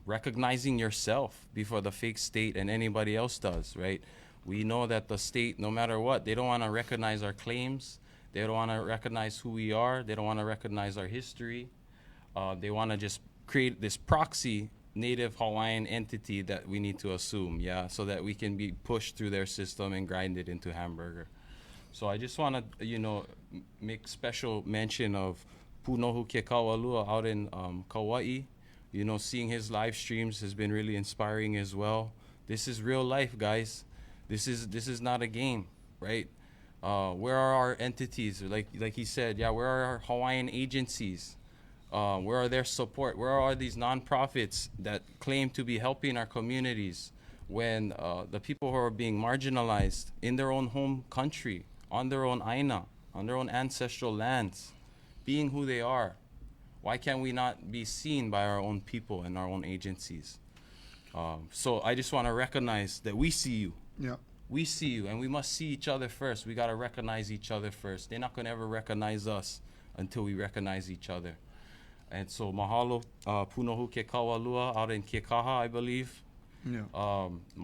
recognizing yourself before the fake state and anybody else does, right? We know that the state, no matter what, they don't want to recognize our claims. They don't want to recognize who we are. They don't want to recognize our history. They want to just create this proxy native Hawaiian entity that we need to assume, so that we can be pushed through their system and grind it into hamburger. So I just want to, make special mention of Punohu Ke Kaualua out in Kauai. Seeing his live streams has been really inspiring as well. This is real life, guys. This is not a game, right? Where are our entities? Like he said, where are our Hawaiian agencies? Where are their support? Where are these nonprofits that claim to be helping our communities when the people who are being marginalized in their own home country, on their own aina, on their own ancestral lands, being who they are. Why can't we not be seen by our own people and our own agencies? So I just want to recognize that we see you. Yeah. We see you, and we must see each other first. We got to recognize each other first. They're not going to ever recognize us until we recognize each other. And so mahalo, punohu ke kawalua out in Kekaha, I believe. Yeah.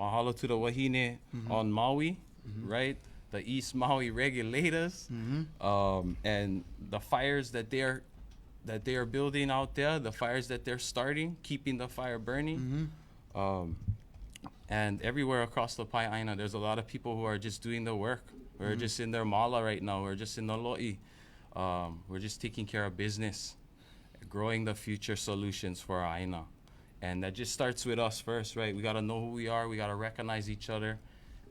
Mahalo to the wahine on Maui, right? The East Maui regulators, and the fires that they are building out there, the fires that they're starting, keeping the fire burning. And everywhere across the Pai'aina, there's a lot of people who are just doing the work. We're just in their mala right now. We're just in the lo'i. We're just taking care of business, growing the future solutions for our aina. And that just starts with us first, right? We got to know who we are. We got to recognize each other.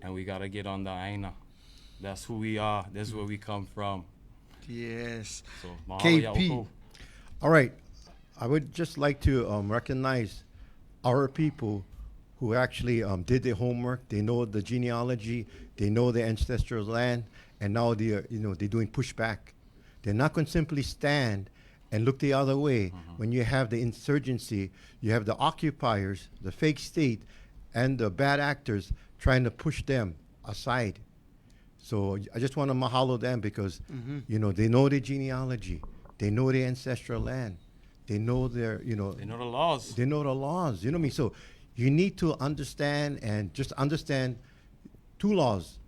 And we got to get on the aina. That's who we are. That's where we come from. Yes. So, mahalo KP. ya'oko. All right. I would just like to recognize our people who actually did their homework. They know the genealogy. They know the ancestral land. And now they're doing pushback. They're not going to simply stand and look the other way. When you have the insurgency, you have the occupiers, the fake state, and the bad actors trying to push them aside. So I just want to mahalo them because, they know their genealogy. They know their ancestral land. They know their, They know the laws. They know the laws. You know what I mean? So you need to understand and just understand two laws,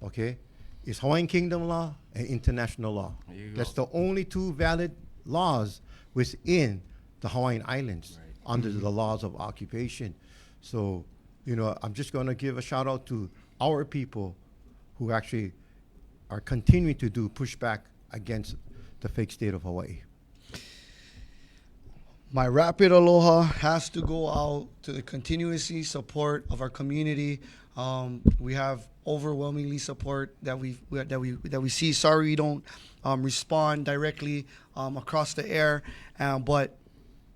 okay? It's Hawaiian Kingdom law and international law. There you go. That's the only two valid laws within the Hawaiian Islands under the laws of occupation. So, I'm just going to give a shout out to our people who actually are continuing to do pushback against the fake state of Hawaii. My rapid aloha has to go out to the continuously support of our community. We have overwhelmingly support that we see. Sorry we don't respond directly across the air, but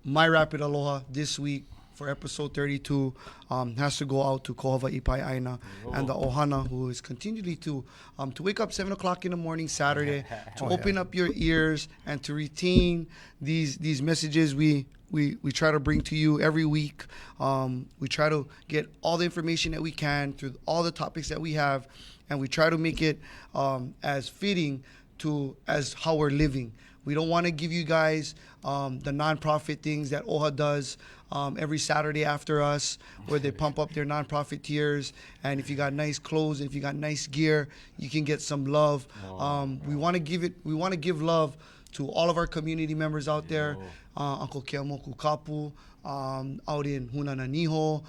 my rapid aloha this week for episode 32 has to go out to Kohava Ipai Aina and the Ohana, who is continually to wake up 7 o'clock in the morning Saturday, to open up your ears and to retain these messages we try to bring to you every week. We try to get all the information that we can through all the topics that we have, and we try to make it as fitting as how we're living. We don't want to give you guys the nonprofit things that OHA does every Saturday after us, where they pump up their nonprofit tiers. And if you got nice clothes, if you got nice gear, you can get some love. We want to give love to all of our community members out there. Uncle Keamoku Kapu, out in Hunananiho,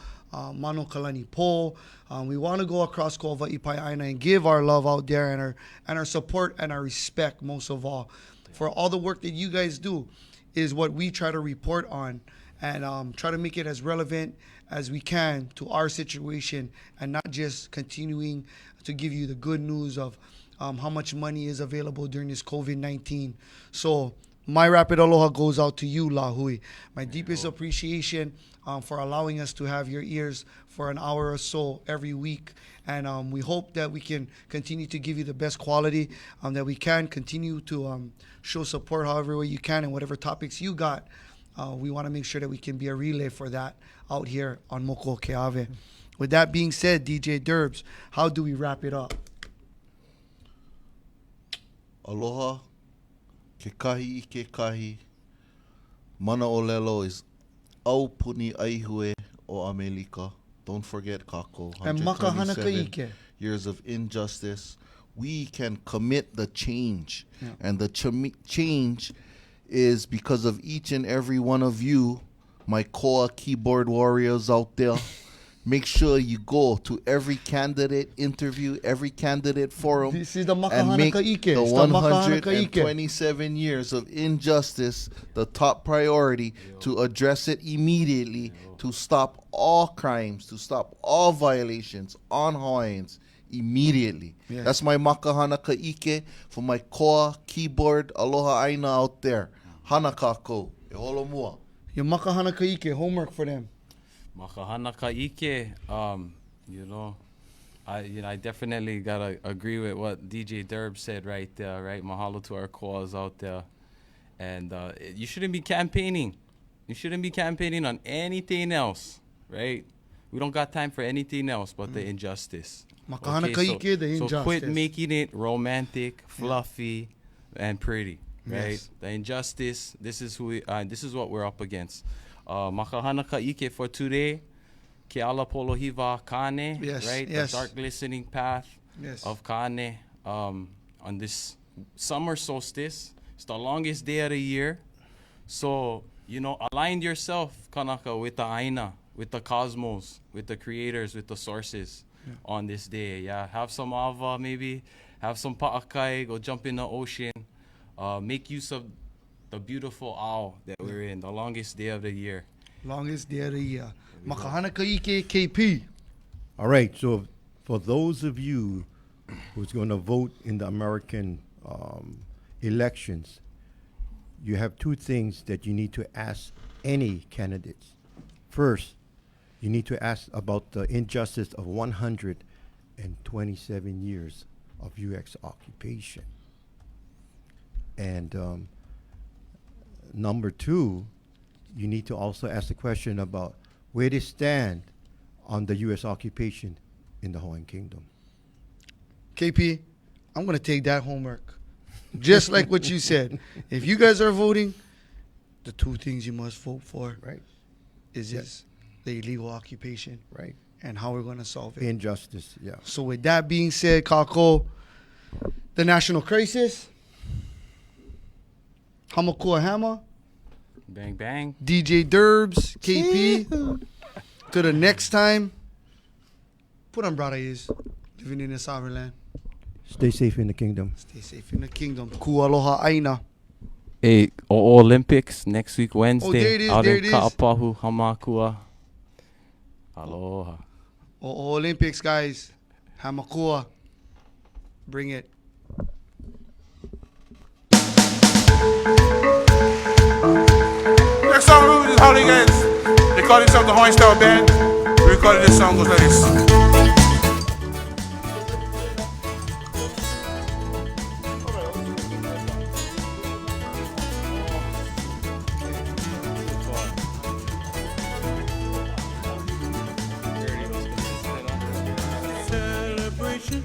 Mano Kalani Po. We want to go across Kova Ipai Aina and give our love out there and our support and our respect, most of all, for all the work that you guys do is what we try to report on and try to make it as relevant as we can to our situation, and not just continuing to give you the good news of how much money is available during this COVID-19. So my rapid aloha goes out to you, Lahui. My deepest appreciation for allowing us to have your ears for an hour or so every week. And we hope that we can continue to give you the best quality, that we can continue to show support however way you can, and whatever topics you got. We want to make sure that we can be a relay for that out here on Moko Keawe. With that being said, DJ Derbs, how do we wrap it up? Aloha, ke kahi I ke kahi. Mana o lelo is Aupuni Aihue o Amerika. Don't forget kako. And makahana 127 ka ike. years of injustice. We can commit the change. Yeah. And the change is because of each and every one of you, my core keyboard warriors out there. Make sure you go to every candidate interview, every candidate forum, This is the and makahana make ka ike. the It's the makahana ka ike. 127 years of injustice the top priority, to address it immediately, to stop all crimes, to stop all violations on Hawaiians immediately. Yeah. That's my makahana ka ike for my core keyboard aloha aina out there. Hana kako, e holo mua. Your makahana ka ike, homework for them. Makahana ka ike, I definitely gotta agree with what DJ Derb said right there, right? Mahalo to our cause out there. And you shouldn't be campaigning. You shouldn't be campaigning on anything else, right? We don't got time for anything else but the injustice. Makahana kaike, the so quit injustice. making it romantic, fluffy, and pretty, right? Yes. The injustice. This is this is what we're up against. Makahana kaike for today. Ke ala polohiva kane, Yes, right? yes. The dark glistening path Yes. of kane on this summer solstice. It's the longest day of the year. So, align yourself, Kanaka, with the Aina, with the cosmos, with the creators, with the sources on this day. Yeah, have some ava maybe, have some pa'akai, go jump in the ocean. Make use of the beautiful owl that we're in, the longest day of the year. Longest day of the year. Makahana kaike KP. All right, so for those of you who's going to vote in the American elections, you have two things that you need to ask any candidates. First, you need to ask about the injustice of 127 years of U.S. occupation. And number two, you need to also ask the question about where they stand on the U.S. occupation in the Hawaiian Kingdom. KP, I'm going to take that homework. Just like what you said. If you guys are voting, the two things you must vote for Right. is this, the illegal occupation, Right. and how we're going to solve it. Injustice, yeah. So with that being said, Kako, the national crisis, Hamakua Hammer, Bang, bang. DJ Derbs, KP. To the next time, put on brother is living in a sovereign land. Stay safe in the kingdom. Stay safe in the kingdom. Ku aloha aina. Hey, Olympics next week Wednesday. there it is, Out there in it is. Ka'apahu, Hamakua. Aloha. Olympics, guys. Hamakua. Bring it. Next song we do is Hooligans. They call themselves the Hawaiian Style Band. We recorded this song goes like this. Celebration